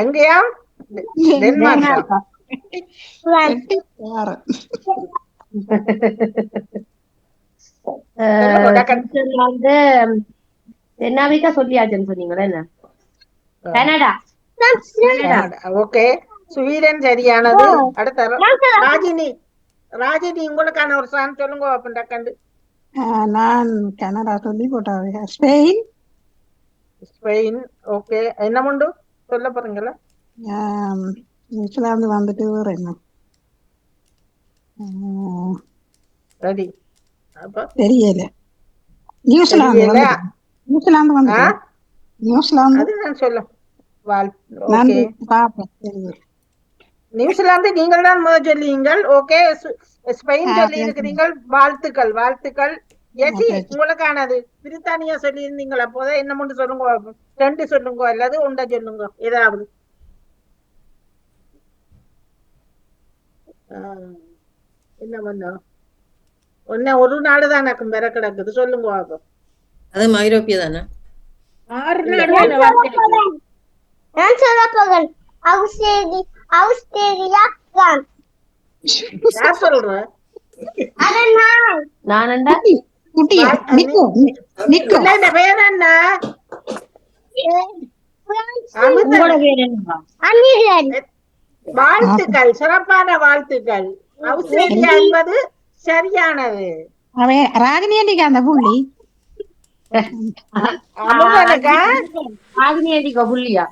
எங்கயா? டென்மார்க்கா? வந்து தென்னாப்பிரிக்கா சொல்லியாச்சுன்னு சொன்னீங்களா என்ன? கனடா. ஓகே ஸ்வீடன் சரியானது. அடுத்த ராஜினி உங்களுக்கான ஒரு சான் சொல்லுங்க அப்படின்டா கண்டு. நான் கனடா சொல்லி போட்டாங்க. ஸ்பெயின். ஸ்பெயின். ஓகே என்ன உண்டு சொல்ல போறீங்களா? நியூசிலாந்து வந்துட்டு வேற என்ன ரெடி? அப்ப தெரியல. நியூசிலாந்து வந்து நியூசிலாந்து அது நான் சொல்ல நன்றி பாப்பேன். தெரியல. நியூசிலாந்து நீங்கள் தான் முதல் சொல்லியுங்கள். ஓகே ஸ்பெயின் சொல்லி இருக்கிறீர்கள், வாழ்த்துக்கள் வாழ்த்துக்கள். எசி உங்களுக்கானது பிரித்தானியா சொல்லி இருந்தீங்களா? அப்போதே என்ன மட்டும் சொல்லுங்க. 2 சொல்லுங்க அல்லது 1 சொல்லுங்க ஏதாவது. என்ன பண்ண ஒன்ன ஒரு நாடு தான் எனக்கு வேற கிடக்குது, சொல்லுங்க பாப்போம். அது ஐரோப்பிய தானே? 6 நாடு நான் சொல்ல போகிறேன். Australia France. யார் சொல்ற? நானண்டா குட்டியா நிக்கோ நிக்கோ இல்ல பேர் என்ன? உங்களோட பேர் என்னவா? வாழ்த்துக்கள், சிறப்பான வாழ்த்துக்கள். ஆஸ்திரேலியா என்பது சரியானது. அவன் ராகினியண்டிக்கு அந்த புள்ளி ராகினியண்டிக்கா புள்ளியா?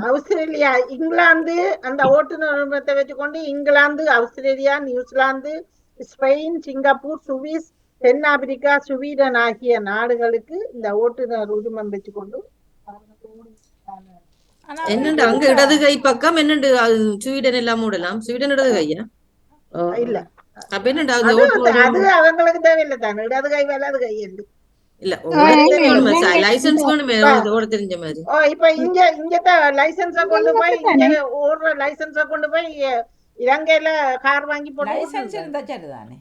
ஆஸ்திரேலியா இங்கிலாந்து அந்த ஓட்டுநர் உரிமத்தை வச்சுக்கொண்டு England, Australia, New Zealand, Spain, Singapore, Swiss, தென்னாப்பிரிக்கா, ஸ்வீடன் ஆகிய நாடுகளுக்கு இந்த ஓட்டுநர் உரிமம் வச்சுக்கொண்டு என்னண்டு அங்க இடது கை பக்கம் என்னண்டு ஸ்வீடன் எல்லாம் மூடலாம். ஸ்வீடன் இடது கையா? இல்ல அப்ப என்னண்டா அது அவங்களுக்கு தேவையில்லை தானே இடது கை வலது கை என்று. இல்ல லைசன்ஸ் வேணுமே ஓட தெரிஞ்ச மாதிரி. இப்ப இங்க லைசன்ஸ கொண்டு போய் ஓடுற லைசன்ஸ கொண்டு போய் இலங்கையில கார் வாங்கி போட்டு லைசன்ஸ் இருந்தா சரிதானே?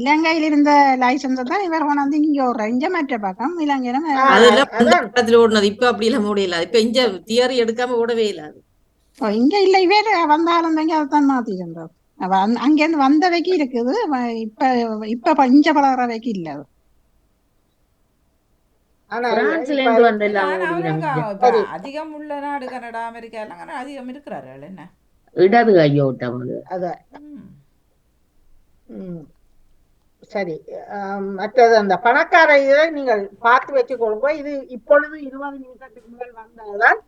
இலங்கையில இருந்த லைசன்ஸ் தான் இவர் கொண்டாந்து இங்க ஒரு இங்க மற்ற பக்கம் இலங்கையில அதெல்லாம் ஓடுனது. இப்ப அப்படி எல்லாம் ஓடல. இப்ப இங்க தியரி எடுக்காம ஓடவே இல்லாது. இங்க இல்ல இவர் வந்தாலும் தாங்க அதைத்தான் மாத்திக்கின்றோம். அங்க இருந்து வந்தவைக்கு இருக்குது. இப்ப பஞ்ச பலகரவைக்கு இல்ல. அதிகம் உள்ள நாடு கனடா, அமெரிக்கா எல்லாம் அதிகம் இருக்கிறார்கள். என்ன இடது கையோட்டம் அதான். சரி மற்றது அந்த பணக்கார இதை நீங்கள் பார்த்து வச்சுக்கொள்ளுங்க. இது இப்பொழுது 20 நிமிஷத்துக்கு மேல் வந்ததுதான்.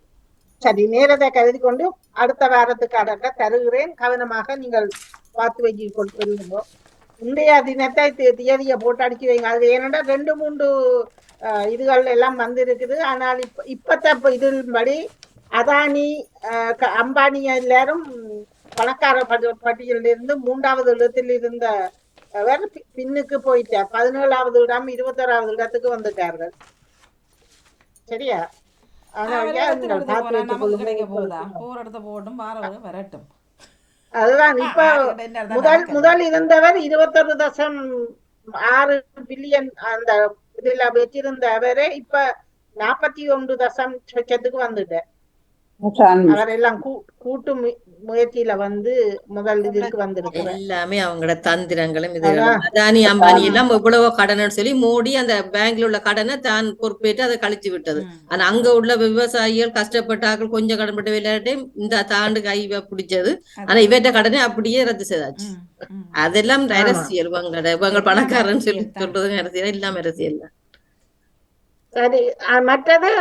சரி நேரத்தை கருதி கொண்டு அடுத்த வாரத்துக்கு அடக்க தருகிறேன். கவனமாக நீங்கள் பார்த்து வச்சு கொள்ளுங்க. இன்றைய தினத்தை தேதியை போட்டு அடிச்சு வைங்க. அது ஏனென்றா 2-3 இதுகள் எல்லாம் வந்திருக்குது. ஆனால் இப்பத்த இதன்படி அதானி, அம்பானி எல்லாரும் பணக்கார பட்டியலிருந்து 3வது இடத்தில் இருந்த பின்னுக்கு போயிட்டார். 17வது இடம் 21வது இடத்துக்கு வந்துட்டார்கள். சரியா? அதுதான் இப்ப முதல் இருந்தவர் 21.6 பில்லியன் அந்த இதுல வச்சிருந்தவரே இப்ப 41 தசம் சொச்சத்துக்கு வந்துட்டார். அவர் எல்லாம் கூட்டு முயற்சியில வந்து முதல் இதுக்கு வந்திருக்கிறார். எல்லாமே அவங்களோட தந்திரங்களும் இதுகளும். அதானி அம்பானி எல்லாம் இவ்வளவு கடன்னு சொல்லி மோடி அந்த பேங்க்ல உள்ள கடனை தான் பொறுப்பேற்று அதை கழிச்சு விட்டது. ஆனா அங்க உள்ள விவசாயிகள் கஷ்டப்பட்டார்கள், கொஞ்சம் கடன்பட்ட விளையாட்டையும் இந்த தாண்டு கை பிடிச்சது. ஆனா இவற்ற கடனை அப்படியே ரத்து செய்தாச்சு. அதெல்லாம் அரசியல். இவங்க பணக்காரன்னு சொல்லி சொல்றதும் அரசியல், இல்லாம அரசியல். சரி, மற்றது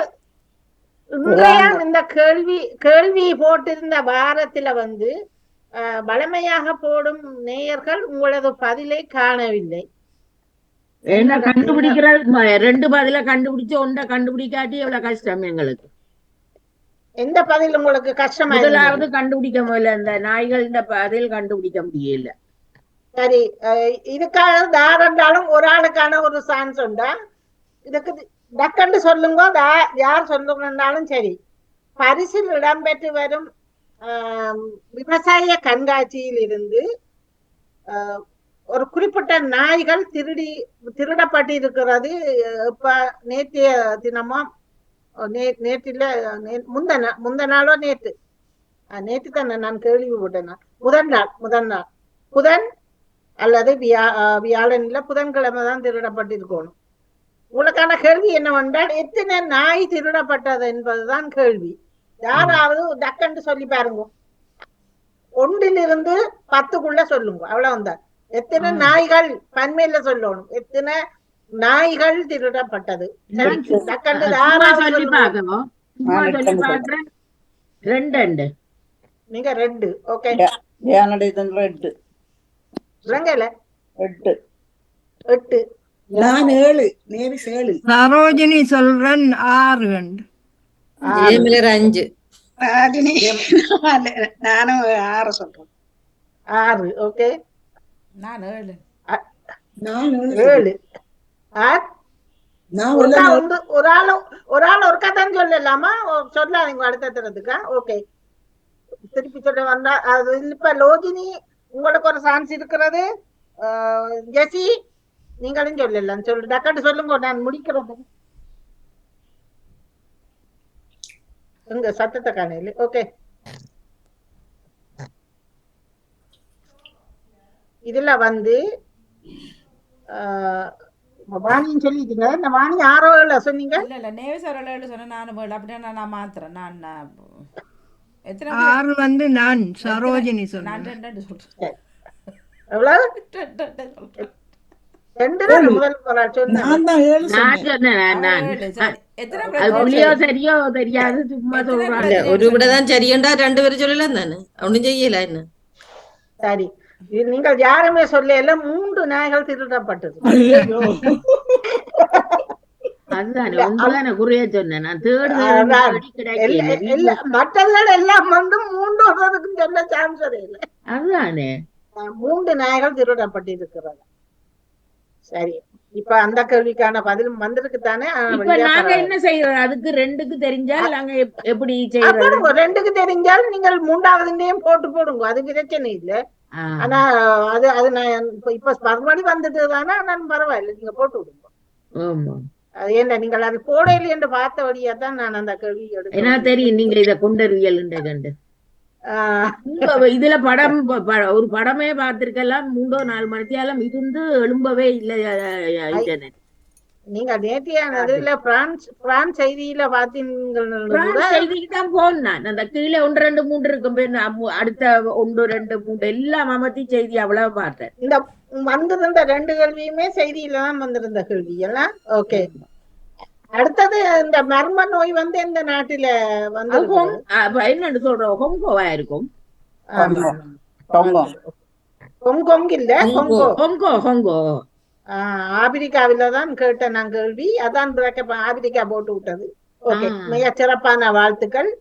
இன்றைய இந்த கேள்வி போட்டிருந்த வாரத்துல வந்து வளமையாக போடும் நேயர்கள் உங்களது பதிலை காணவில்லை. என்ன கண்டுபிடிக்கிறது? 2 பதில கண்டுபிடிச்சு ஒன்றை கண்டுபிடிக்காட்டி எவ்வளவு கஷ்டம் எங்களுக்கு. எந்த பதில் உங்களுக்கு கஷ்டமா? முதலாவது கண்டுபிடிக்க முடியல, இந்த நாய்கள் பதில் கண்டுபிடிக்க முடியல. சரி, இதுக்காக தாராண்டாலும் ஒரு ஆளுக்கான ஒரு சான்ஸ் உண்டா? இதுக்கு டக்கண்டு சொல்லுங்க, யார் சொல்லுங்கன்னாலும் சரி. பரிசில் இடம்பெற்று வரும் விவசாய கண்காட்சியில் இருந்து ஒரு குறிப்பிட்ட நாய்கள் திருடப்பட்டிருக்கிறது. இப்ப நேற்றைய தினமோ நேற்றில முந்த நாளோ நேற்று தானே நான் கேள்விப்பட்டேன். முதல் நாள் புதன் அல்லது வியாழன்ல புதன்கிழமை தான் திருடப்பட்டிருக்கணும். உங்களுக்கான கேள்வி என்னவென்றால் எத்தனை நாய் திருடப்பட்டது என்பதுதான் கேள்வி. யாராவது டக்கண்டு சொல்லி பாருங்க. 1 to 10 சொல்லுங்க, அவ்வளவுதான். எத்தனை நாய்கள் பன்மையில சொல்லணும், எத்தனை நாய்கள் திருடப்பட்டது. டக்கண்டு நீங்க 2. ஓகே, விளங்கல 8. நான் 7. நேரிஸ் 7. சரோஜினி சொல்றேன் 6. 5. நானும் 6 சொல்றேன். 6. ஓகே, நான் 7. 7. ஒரு ஆள் ஒரு கதைன்னு சொல்லலாமா? சொல்லாதீங்க அடுத்த தரத்துக்கா? ஓகே, திருப்பி சொல்ல வந்தா அது இப்ப லோஜினி உங்களுக்கு ஒரு சான்ஸ் இருக்கிறது. ஜெசி நீங்களும் சொல்லலாம், சொல்லு டக்கட்டு சொல்லுங்க, நான் முடிக்கிறது. உங்க சத்தத்தை காணையில. ஓகே, இதுல வந்து வாணின்னு சொல்லிட்டீங்க. இந்த வாணி 6 7 சொன்னீங்க. இல்ல நேவிஸ் 7 சொன்ன. நானும் அப்படின்னா நான் மாத்திரம். நான் 6 வந்து நான் சரோஜினி சொன்னேன். நான் 2 சொல்றேன். எவ்வளவு? 2 முதல் சரியோ தெரியாது, சும்மா சொல்றாங்க. ஒரு விடதான் சரியண்டா 2 பேரும் சொல்லலாம் தானே, ஒன்னும் செய்யல. என்ன சரி, நீங்கள் யாருமே சொல்லல 3 நாய்கள் திருடப்பட்டது. அதுதானே குறைய சொன்னேன். மற்றவர்கள் எல்லாம் வந்து 3 சொன்ன சான்ஸ் இல்லை. அதுதானே 3 நாய்கள் திருடப்பட்டிருக்கிறது. சரி, இப்ப அந்த கேள்விக்கான பதில் வந்திருக்கு தானே. நாங்க என்ன செய்யறோம்? அதுக்கு 2க்கு தெரிஞ்சால் நாங்க எப்படி செய்யறோம்? 2க்கு தெரிஞ்சால் நீங்கள் 3வதுலயும் போடுங்க, அது பிரச்சனை இல்ல. ஆனா அது நான் இப்ப மறுபடி வந்துட்டு தானே, நான் பரவாயில்ல, நீங்க போட்டு விடுங்க. அது என்ன நீங்கள் அது போடையில என்று பார்த்த வழியா தான் நான் அந்த கேள்வி எடுத்தேன். தெரியும் நீங்க இத கொண்டறியல் கண்டு இதுல படம் ஒரு படமே பார்த்திருக்கலாம். 3-4 மணித்தியாலம் இருந்து எழும்பவே இல்லை. நீங்க நேற்றைய பிரான்ஸ் செய்தியில பாத்தீங்க. செய்திக்கு தான் போனேன். அந்த கீழே 1 2 3 இருக்கும். அடுத்த 1 2 3 எல்லாம் அமர்த்தி செய்தி அவ்வளவு பார்த்தேன். இந்த வந்திருந்த 2 கேள்வியுமே செய்தியில தான் வந்திருந்த கேள்வி எல்லாம். ஓகே, அடுத்தது இந்த மர்ம நோய் வந்து எந்த நாட்டில வந்து என்னன்னு சொல்றோம்? ஹொங்கோவா இருக்கும். ஹொங்கொங் இல்ல, ஹொங்கோ ஆப்பிரிக்காவில தான் கேட்டேன் நான் கேள்வி. அதான் ஆப்பிரிக்கா போட்டு விட்டது. ஓகே, மிக சிறப்பான வாழ்த்துக்கள்.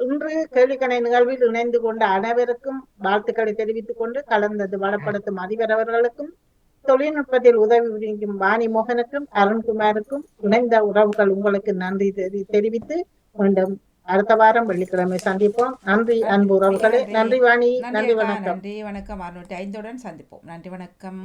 இன்று கேள்விக்கணை நிகழ்வில் இணைந்து கொண்ட அனைவருக்கும் வாழ்த்துக்களை தெரிவித்துக் கொண்டு கலந்தது வளப்படுத்தும் அதிபர் அவர்களுக்கும் தொழில்நுட்பத்தில் உதவி புரியும் வாணி மோகனுக்கும் அருண்குமாருக்கும் இணைந்த உறவுகள் உங்களுக்கு நன்றி தெரிவித்து மீண்டும் அடுத்த வாரம் வெள்ளிக்கிழமை சந்திப்போம். நன்றி அன்பு உறவுகளே. நன்றி வாணி. நன்றி வணக்கம். நன்றி வணக்கம். 605 சந்திப்போம். நன்றி வணக்கம்.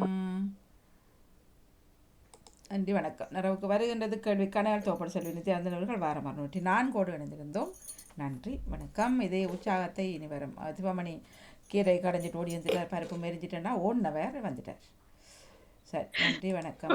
நன்றி வணக்கம். நிறைவுக்கு வருகின்றது கேள்வி கணையால் தோப்பட செல்வி நித்யானந்தன் அவர்கள் வாரம் 604 இணைந்திருந்தோம். நன்றி வணக்கம். இதே உற்சாகத்தை இனி வரும் சிவமணி கீரை கடைஞ்சிட்டு ஓடி வந்துட்டார், பருப்பு மெரிஞ்சிட்டேன்னா ஓடின வேறு வந்துட்டார். சரி, நன்றி வணக்கம்.